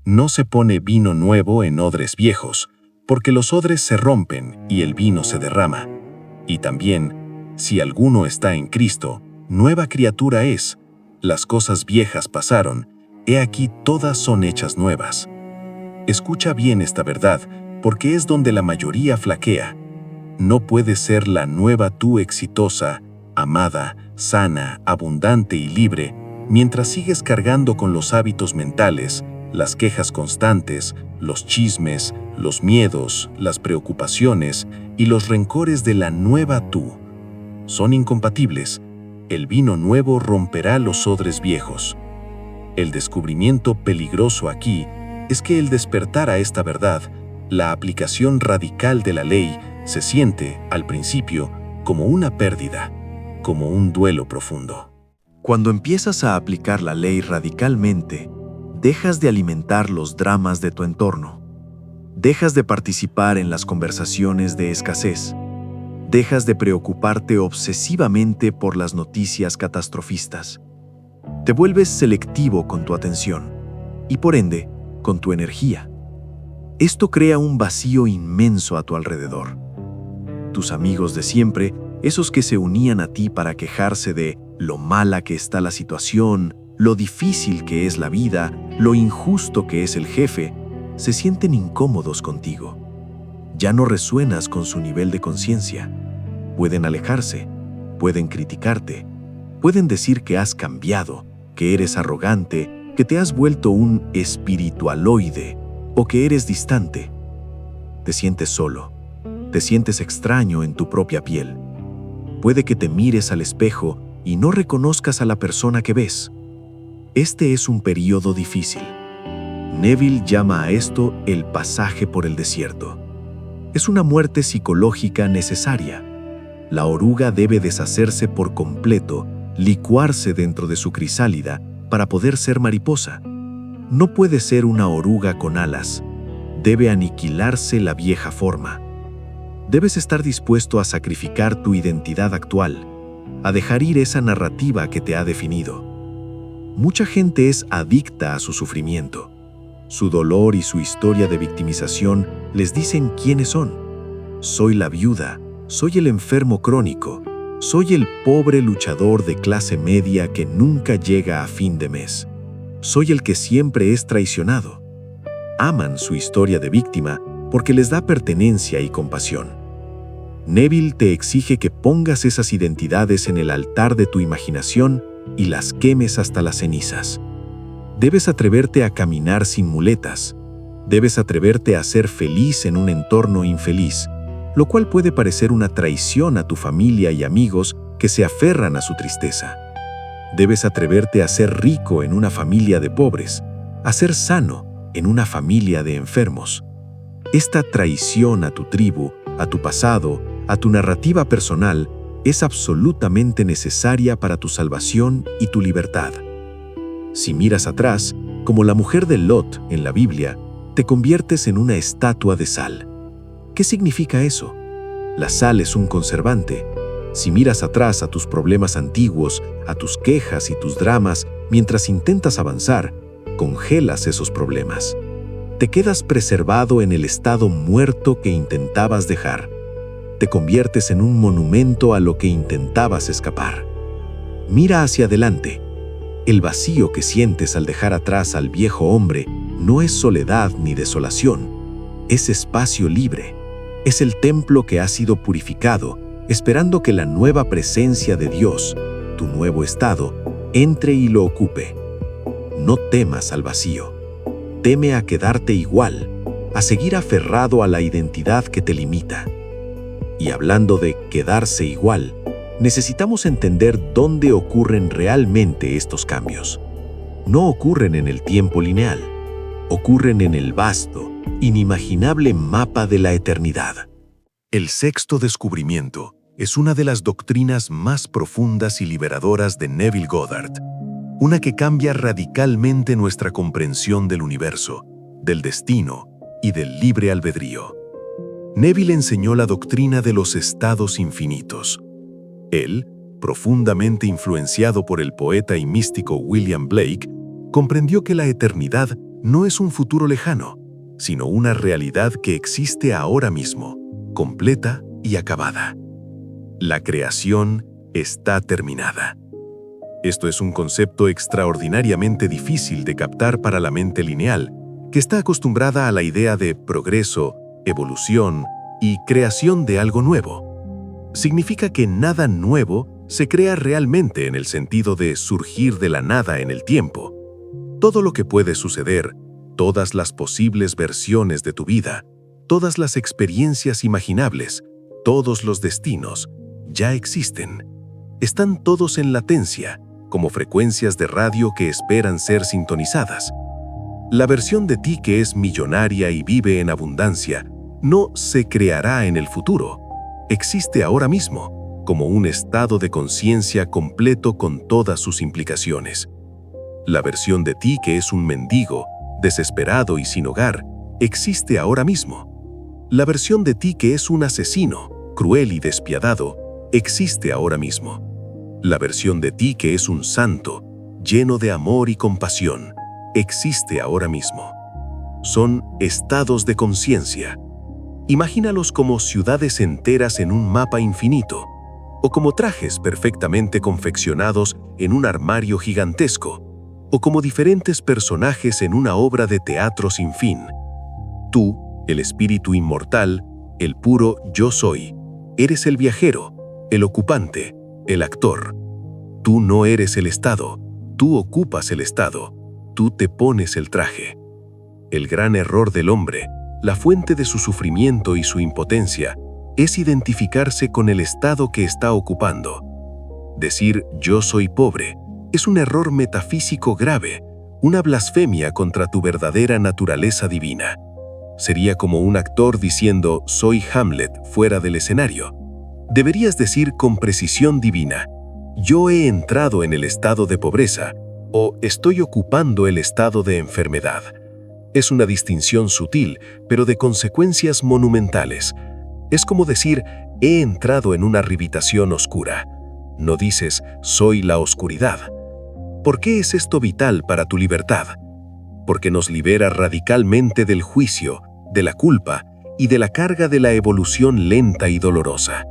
No se pone vino nuevo en odres viejos, porque los odres se rompen y el vino se derrama. Y también, si alguno está en Cristo, nueva criatura es. Las cosas viejas pasaron, he aquí todas son hechas nuevas. Escucha bien esta verdad, porque es donde la mayoría flaquea. No puedes ser la nueva tú exitosa, amada, sana, abundante y libre, mientras sigues cargando con los hábitos mentales, las quejas constantes, los chismes, los miedos, las preocupaciones y los rencores de la nueva tú. Son incompatibles. El vino nuevo romperá los odres viejos. El descubrimiento peligroso aquí es que el despertar a esta verdad, la aplicación radical de la ley, se siente, al principio, como una pérdida, como un duelo profundo. Cuando empiezas a aplicar la ley radicalmente, dejas de alimentar los dramas de tu entorno. Dejas de participar en las conversaciones de escasez. Dejas de preocuparte obsesivamente por las noticias catastrofistas. Te vuelves selectivo con tu atención y, por ende, con tu energía. Esto crea un vacío inmenso a tu alrededor. Tus amigos de siempre, esos que se unían a ti para quejarse de lo mala que está la situación, lo difícil que es la vida, lo injusto que es el jefe, se sienten incómodos contigo. Ya no resuenas con su nivel de conciencia. Pueden alejarse, pueden criticarte, Pueden decir que has cambiado, que eres arrogante, que te has vuelto un espiritualoide o que eres distante. Te sientes solo, te sientes extraño en tu propia piel. Puede que te mires al espejo y no reconozcas a la persona que ves. Este es un periodo difícil. Neville llama a esto el pasaje por el desierto. Es una muerte psicológica necesaria. La oruga debe deshacerse por completo, licuarse dentro de su crisálida para poder ser mariposa. No puede ser una oruga con alas. Debe aniquilarse la vieja forma. Debes estar dispuesto a sacrificar tu identidad actual, a dejar ir esa narrativa que te ha definido. Mucha gente es adicta a su sufrimiento. Su dolor y su historia de victimización les dicen quiénes son. Soy la viuda, soy el enfermo crónico, soy el pobre luchador de clase media que nunca llega a fin de mes. Soy el que siempre es traicionado. Aman su historia de víctima porque les da pertenencia y compasión. Neville te exige que pongas esas identidades en el altar de tu imaginación y las quemes hasta las cenizas. Debes atreverte a caminar sin muletas. Debes atreverte a ser feliz en un entorno infeliz, lo cual puede parecer una traición a tu familia y amigos que se aferran a su tristeza. Debes atreverte a ser rico en una familia de pobres, a ser sano en una familia de enfermos. Esta traición a tu tribu, a tu pasado, a tu narrativa personal, es absolutamente necesaria para tu salvación y tu libertad. Si miras atrás, como la mujer de Lot en la Biblia, te conviertes en una estatua de sal. ¿Qué significa eso? La sal es un conservante. Si miras atrás a tus problemas antiguos, a tus quejas y tus dramas, mientras intentas avanzar, congelas esos problemas. Te quedas preservado en el estado muerto que intentabas dejar. Te conviertes en un monumento a lo que intentabas escapar. Mira hacia adelante. El vacío que sientes al dejar atrás al viejo hombre no es soledad ni desolación, es espacio libre. Es el templo que ha sido purificado, esperando que la nueva presencia de Dios, tu nuevo estado, entre y lo ocupe. No temas al vacío. Teme a quedarte igual, a seguir aferrado a la identidad que te limita. Y hablando de quedarse igual, necesitamos entender dónde ocurren realmente estos cambios. No ocurren en el tiempo lineal, ocurren en el vasto, inimaginable mapa de la eternidad. El sexto descubrimiento es una de las doctrinas más profundas y liberadoras de Neville Goddard, una que cambia radicalmente nuestra comprensión del universo, del destino y del libre albedrío. Neville enseñó la doctrina de los estados infinitos. Él, profundamente influenciado por el poeta y místico William Blake, comprendió que la eternidad no es un futuro lejano, sino una realidad que existe ahora mismo, completa y acabada. La creación está terminada. Esto es un concepto extraordinariamente difícil de captar para la mente lineal, que está acostumbrada a la idea de progreso, evolución y creación de algo nuevo. Significa que nada nuevo se crea realmente en el sentido de surgir de la nada en el tiempo. Todo lo que puede suceder, todas las posibles versiones de tu vida, todas las experiencias imaginables, todos los destinos, ya existen. Están todos en latencia, como frecuencias de radio que esperan ser sintonizadas. La versión de ti que es millonaria y vive en abundancia no se creará en el futuro. Existe ahora mismo, como un estado de conciencia completo con todas sus implicaciones. La versión de ti que es un mendigo, desesperado y sin hogar, existe ahora mismo. La versión de ti que es un asesino, cruel y despiadado, existe ahora mismo. La versión de ti que es un santo, lleno de amor y compasión, existe ahora mismo. Son estados de conciencia. Imagínalos como ciudades enteras en un mapa infinito, o como trajes perfectamente confeccionados en un armario gigantesco, o como diferentes personajes en una obra de teatro sin fin. Tú, el espíritu inmortal, el puro yo soy, eres el viajero, el ocupante, el actor. Tú no eres el Estado, tú ocupas el Estado, tú te pones el traje. El gran error del hombre, la fuente de su sufrimiento y su impotencia, es identificarse con el estado que está ocupando. Decir yo soy pobre es un error metafísico grave, una blasfemia contra tu verdadera naturaleza divina. Sería como un actor diciendo soy Hamlet fuera del escenario. Deberías decir con precisión divina, yo he entrado en el estado de pobreza o estoy ocupando el estado de enfermedad. Es una distinción sutil, pero de consecuencias monumentales. Es como decir, he entrado en una revitación oscura. No dices, soy la oscuridad. ¿Por qué es esto vital para tu libertad? Porque nos libera radicalmente del juicio, de la culpa y de la carga de la evolución lenta y dolorosa.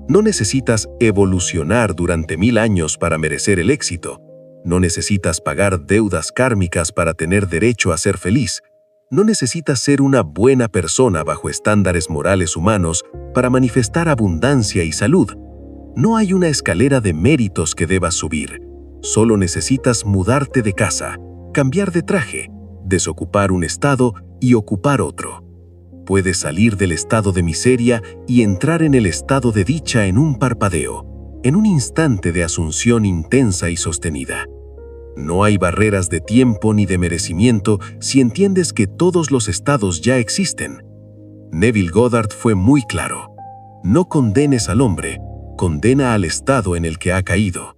No necesitas evolucionar durante 1000 años para merecer el éxito. No necesitas pagar deudas kármicas para tener derecho a ser feliz. No necesitas ser una buena persona bajo estándares morales humanos para manifestar abundancia y salud. No hay una escalera de méritos que debas subir. Solo necesitas mudarte de casa, cambiar de traje, desocupar un estado y ocupar otro. Puedes salir del estado de miseria y entrar en el estado de dicha en un parpadeo, en un instante de asunción intensa y sostenida. No hay barreras de tiempo ni de merecimiento si entiendes que todos los estados ya existen. Neville Goddard fue muy claro. No condenes al hombre, condena al estado en el que ha caído.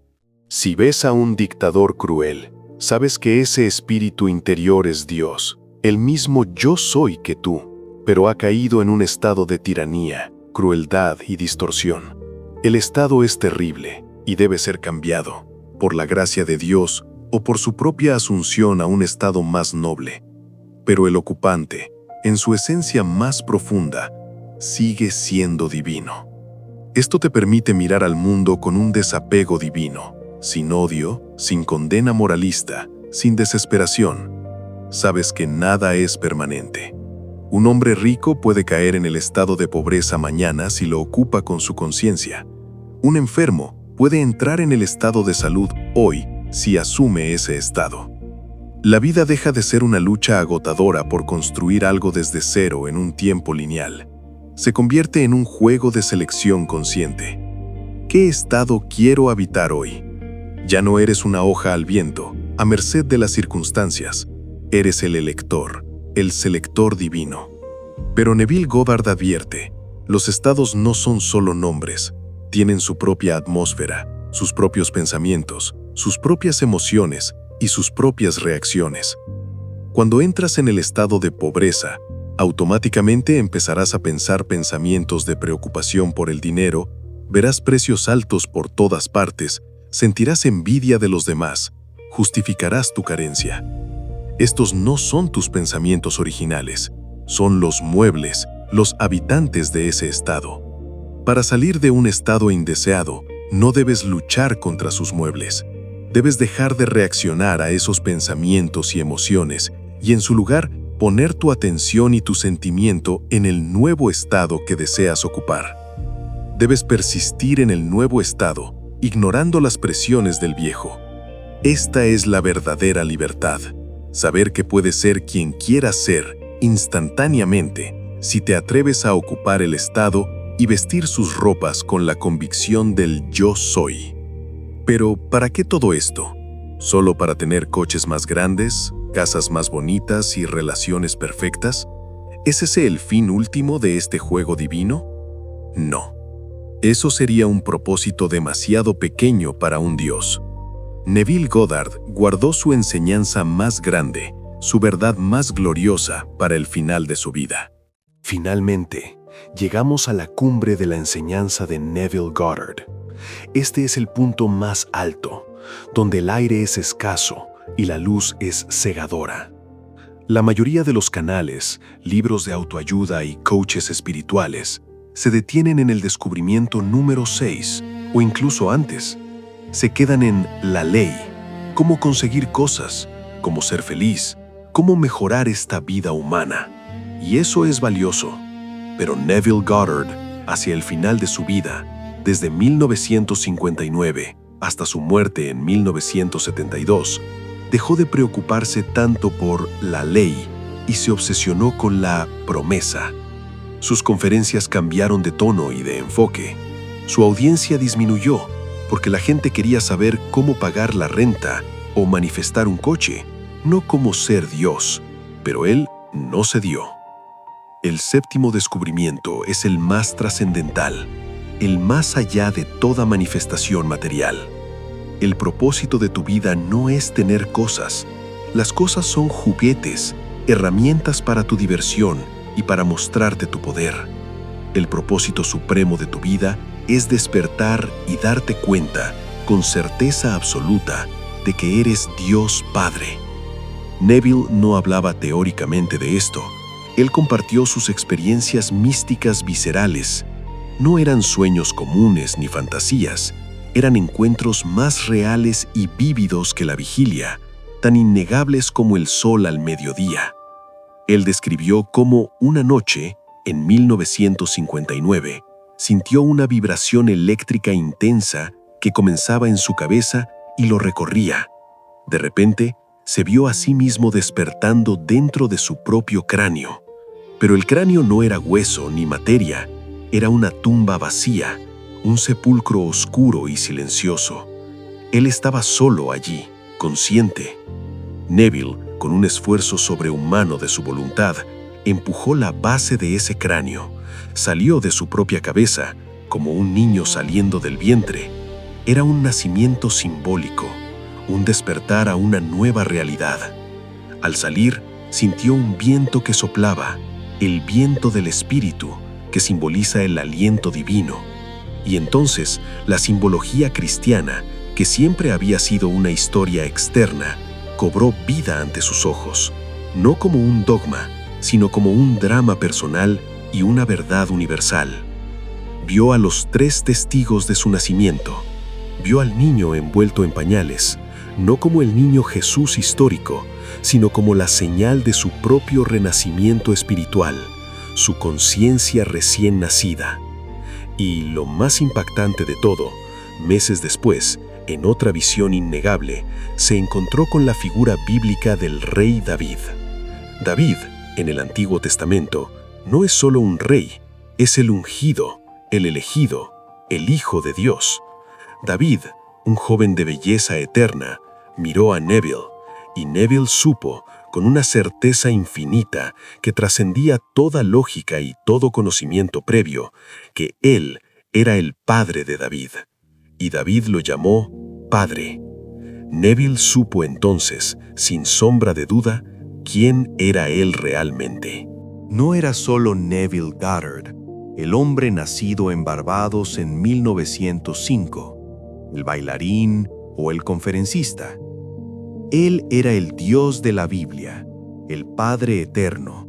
Si ves a un dictador cruel, sabes que ese espíritu interior es Dios, el mismo yo soy que tú, pero ha caído en un estado de tiranía, crueldad y distorsión. El estado es terrible y debe ser cambiado, por la gracia de Dios o por su propia asunción a un estado más noble. Pero el ocupante, en su esencia más profunda, sigue siendo divino. Esto te permite mirar al mundo con un desapego divino, sin odio, sin condena moralista, sin desesperación. Sabes que nada es permanente. Un hombre rico puede caer en el estado de pobreza mañana si lo ocupa con su conciencia. Un enfermo puede entrar en el estado de salud hoy si asume ese estado. La vida deja de ser una lucha agotadora por construir algo desde cero en un tiempo lineal. Se convierte en un juego de selección consciente. ¿Qué estado quiero habitar hoy? Ya no eres una hoja al viento, a merced de las circunstancias. Eres el elector, el selector divino. Pero Neville Goddard advierte, los estados no son solo nombres, tienen su propia atmósfera, sus propios pensamientos, sus propias emociones y sus propias reacciones. Cuando entras en el estado de pobreza, automáticamente empezarás a pensar pensamientos de preocupación por el dinero, verás precios altos por todas partes, sentirás envidia de los demás, justificarás tu carencia. Estos no son tus pensamientos originales, son los muebles, los habitantes de ese estado. Para salir de un estado indeseado, no debes luchar contra sus muebles. Debes dejar de reaccionar a esos pensamientos y emociones y en su lugar poner tu atención y tu sentimiento en el nuevo estado que deseas ocupar. Debes persistir en el nuevo estado, ignorando las presiones del viejo. Esta es la verdadera libertad. Saber que puedes ser quien quieras ser instantáneamente si te atreves a ocupar el estado y vestir sus ropas con la convicción del yo soy. Pero, ¿para qué todo esto? ¿Solo para tener coches más grandes, casas más bonitas y relaciones perfectas? ¿Es ese el fin último de este juego divino? No. Eso sería un propósito demasiado pequeño para un Dios. Neville Goddard guardó su enseñanza más grande, su verdad más gloriosa para el final de su vida. Finalmente, llegamos a la cumbre de la enseñanza de Neville Goddard. Este es el punto más alto, donde el aire es escaso y la luz es cegadora. La mayoría de los canales, libros de autoayuda y coaches espirituales se detienen en el descubrimiento número 6 o incluso antes. Se quedan en la ley, cómo conseguir cosas, cómo ser feliz, cómo mejorar esta vida humana. Y eso es valioso. Pero Neville Goddard, hacia el final de su vida, desde 1959, hasta su muerte en 1972, dejó de preocuparse tanto por la ley y se obsesionó con la promesa. Sus conferencias cambiaron de tono y de enfoque. Su audiencia disminuyó porque la gente quería saber cómo pagar la renta o manifestar un coche, no cómo ser Dios, pero él no cedió. El séptimo descubrimiento es el más trascendental, el más allá de toda manifestación material. El propósito de tu vida no es tener cosas. Las cosas son juguetes, herramientas para tu diversión y para mostrarte tu poder. El propósito supremo de tu vida es despertar y darte cuenta, con certeza absoluta, de que eres Dios Padre. Neville no hablaba teóricamente de esto. Él compartió sus experiencias místicas viscerales. No eran sueños comunes ni fantasías, eran encuentros más reales y vívidos que la vigilia, tan innegables como el sol al mediodía. Él describió cómo una noche, en 1959, sintió una vibración eléctrica intensa que comenzaba en su cabeza y lo recorría. De repente, se vio a sí mismo despertando dentro de su propio cráneo. Pero el cráneo no era hueso ni materia, era una tumba vacía, un sepulcro oscuro y silencioso. Él estaba solo allí, consciente. Neville, con un esfuerzo sobrehumano de su voluntad, empujó la base de ese cráneo. Salió de su propia cabeza, como un niño saliendo del vientre. Era un nacimiento simbólico, un despertar a una nueva realidad. Al salir, sintió un viento que soplaba, el viento del espíritu, que simboliza el aliento divino. Y entonces, la simbología cristiana, que siempre había sido una historia externa, cobró vida ante sus ojos, no como un dogma, sino como un drama personal y una verdad universal. Vio a los 3 testigos de su nacimiento. Vio al niño envuelto en pañales, no como el niño Jesús histórico, sino como la señal de su propio renacimiento espiritual, su conciencia recién nacida. Y lo más impactante de todo, meses después, en otra visión innegable, se encontró con la figura bíblica del rey David. David, en el Antiguo Testamento, no es solo un rey, es el ungido, el elegido, el Hijo de Dios. David, un joven de belleza eterna, miró a Neville, y Neville supo, con una certeza infinita que trascendía toda lógica y todo conocimiento previo, que él era el padre de David. Y David lo llamó Padre. Neville supo entonces, sin sombra de duda, quién era él realmente. No era solo Neville Goddard, el hombre nacido en Barbados en 1905, el bailarín o el conferencista. Él era el Dios de la Biblia, el Padre Eterno,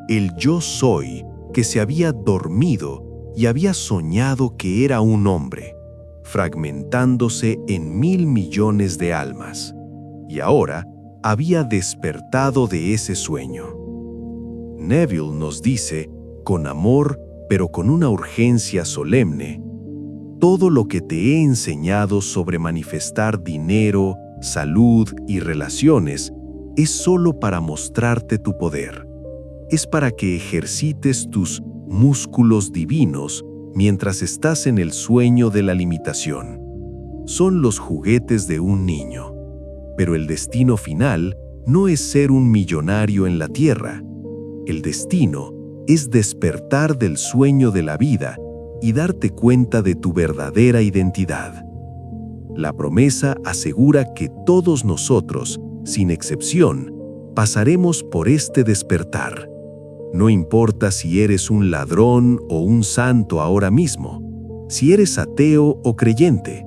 el Yo Soy que se había dormido y había soñado que era un hombre, fragmentándose en 1.000 millones de almas, y ahora había despertado de ese sueño. Neville nos dice, con amor, pero con una urgencia solemne, todo lo que te he enseñado sobre manifestar dinero, salud y relaciones es solo para mostrarte tu poder. Es para que ejercites tus músculos divinos mientras estás en el sueño de la limitación. Son los juguetes de un niño. Pero el destino final no es ser un millonario en la tierra. El destino es despertar del sueño de la vida y darte cuenta de tu verdadera identidad. La promesa asegura que todos nosotros, sin excepción, pasaremos por este despertar. No importa si eres un ladrón o un santo ahora mismo, si eres ateo o creyente,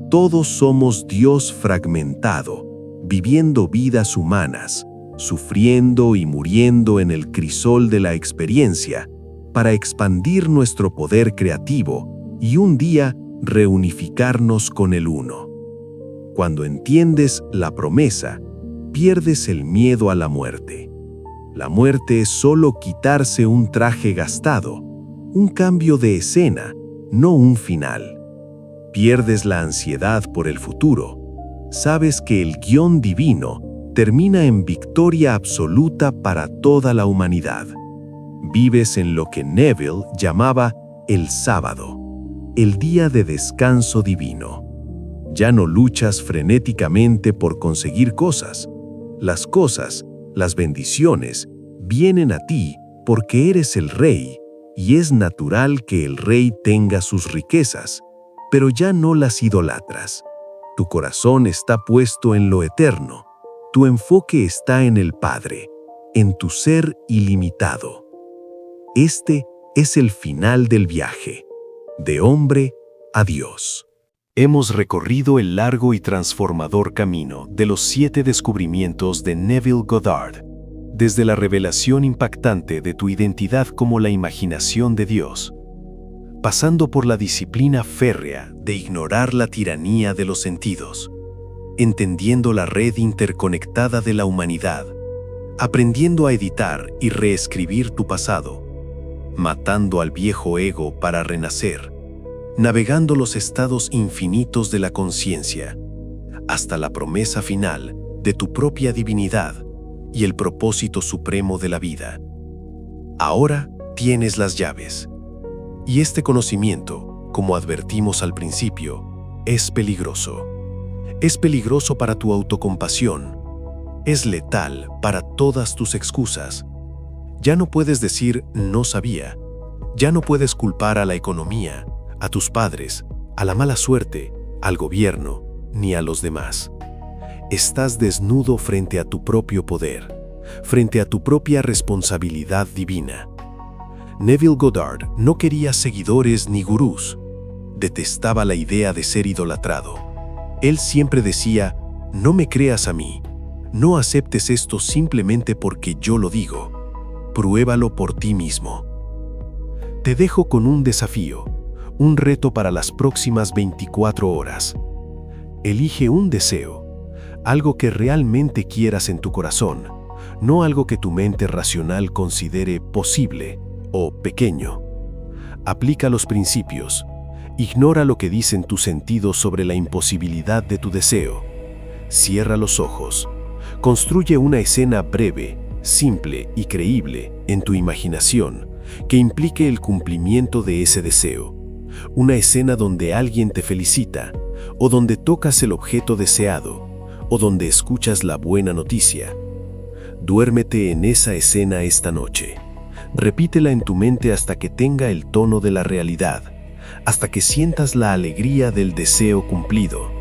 todos somos Dios fragmentado, viviendo vidas humanas, sufriendo y muriendo en el crisol de la experiencia para expandir nuestro poder creativo y un día reunificarnos con el Uno. Cuando entiendes la promesa, pierdes el miedo a la muerte. La muerte es solo quitarse un traje gastado, un cambio de escena, no un final. pierdes la ansiedad por el futuro. Sabes que el guión divino termina en victoria absoluta para toda la humanidad. Vives en lo que Neville llamaba el sábado, el día de descanso divino. Ya no luchas frenéticamente por conseguir cosas. Las cosas, las bendiciones, vienen a ti porque eres el rey, y es natural que el rey tenga sus riquezas, pero ya no las idolatras. Tu corazón está puesto en lo eterno. Tu enfoque está en el Padre, en tu ser ilimitado. Este es el final del viaje, de hombre a Dios. Hemos recorrido el largo y transformador camino de los 7 descubrimientos de Neville Goddard, desde la revelación impactante de tu identidad como la imaginación de Dios, pasando por la disciplina férrea de ignorar la tiranía de los sentidos, entendiendo la red interconectada de la humanidad, aprendiendo a editar y reescribir tu pasado, matando al viejo ego para renacer, navegando los estados infinitos de la conciencia, hasta la promesa final de tu propia divinidad y el propósito supremo de la vida. Ahora tienes las llaves. Y este conocimiento, como advertimos al principio, es peligroso. Es peligroso para tu autocompasión. Es letal para todas tus excusas. Ya no puedes decir no sabía. Ya no puedes culpar a la economía, a tus padres, a la mala suerte, al gobierno, ni a los demás. Estás desnudo frente a tu propio poder, frente a tu propia responsabilidad divina. Neville Goddard no quería seguidores ni gurús. Detestaba la idea de ser idolatrado. Él siempre decía, no me creas a mí, no aceptes esto simplemente porque yo lo digo. Pruébalo por ti mismo. Te dejo con un desafío, un reto para las próximas 24 horas. Elige un deseo, algo que realmente quieras en tu corazón, no algo que tu mente racional considere posible o pequeño. Aplica los principios. Ignora lo que dicen tus sentidos sobre la imposibilidad de tu deseo. Cierra los ojos. Construye una escena breve, simple y creíble en tu imaginación que implique el cumplimiento de ese deseo. Una escena donde alguien te felicita, o donde tocas el objeto deseado, o donde escuchas la buena noticia. Duérmete en esa escena esta noche. Repítela en tu mente hasta que tenga el tono de la realidad, hasta que sientas la alegría del deseo cumplido.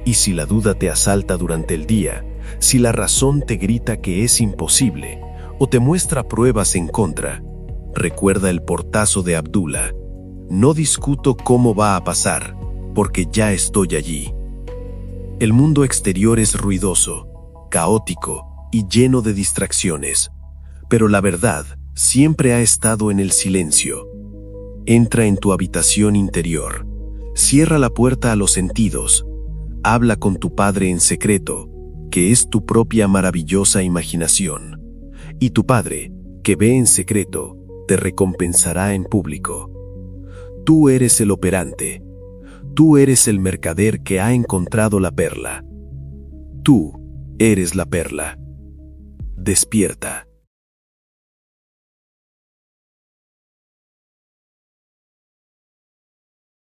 Y si la duda te asalta durante el día, si la razón te grita que es imposible o te muestra pruebas en contra, recuerda el portazo de Abdullah. No discuto cómo va a pasar, porque ya estoy allí. El mundo exterior es ruidoso, caótico y lleno de distracciones, pero la verdad siempre ha estado en el silencio. Entra en tu habitación interior, cierra la puerta a los sentidos, habla con tu Padre en secreto, que es tu propia maravillosa imaginación, y tu Padre, que ve en secreto, te recompensará en público. Tú eres el operante, tú eres el mercader que ha encontrado la perla. Tú eres la perla. Despierta.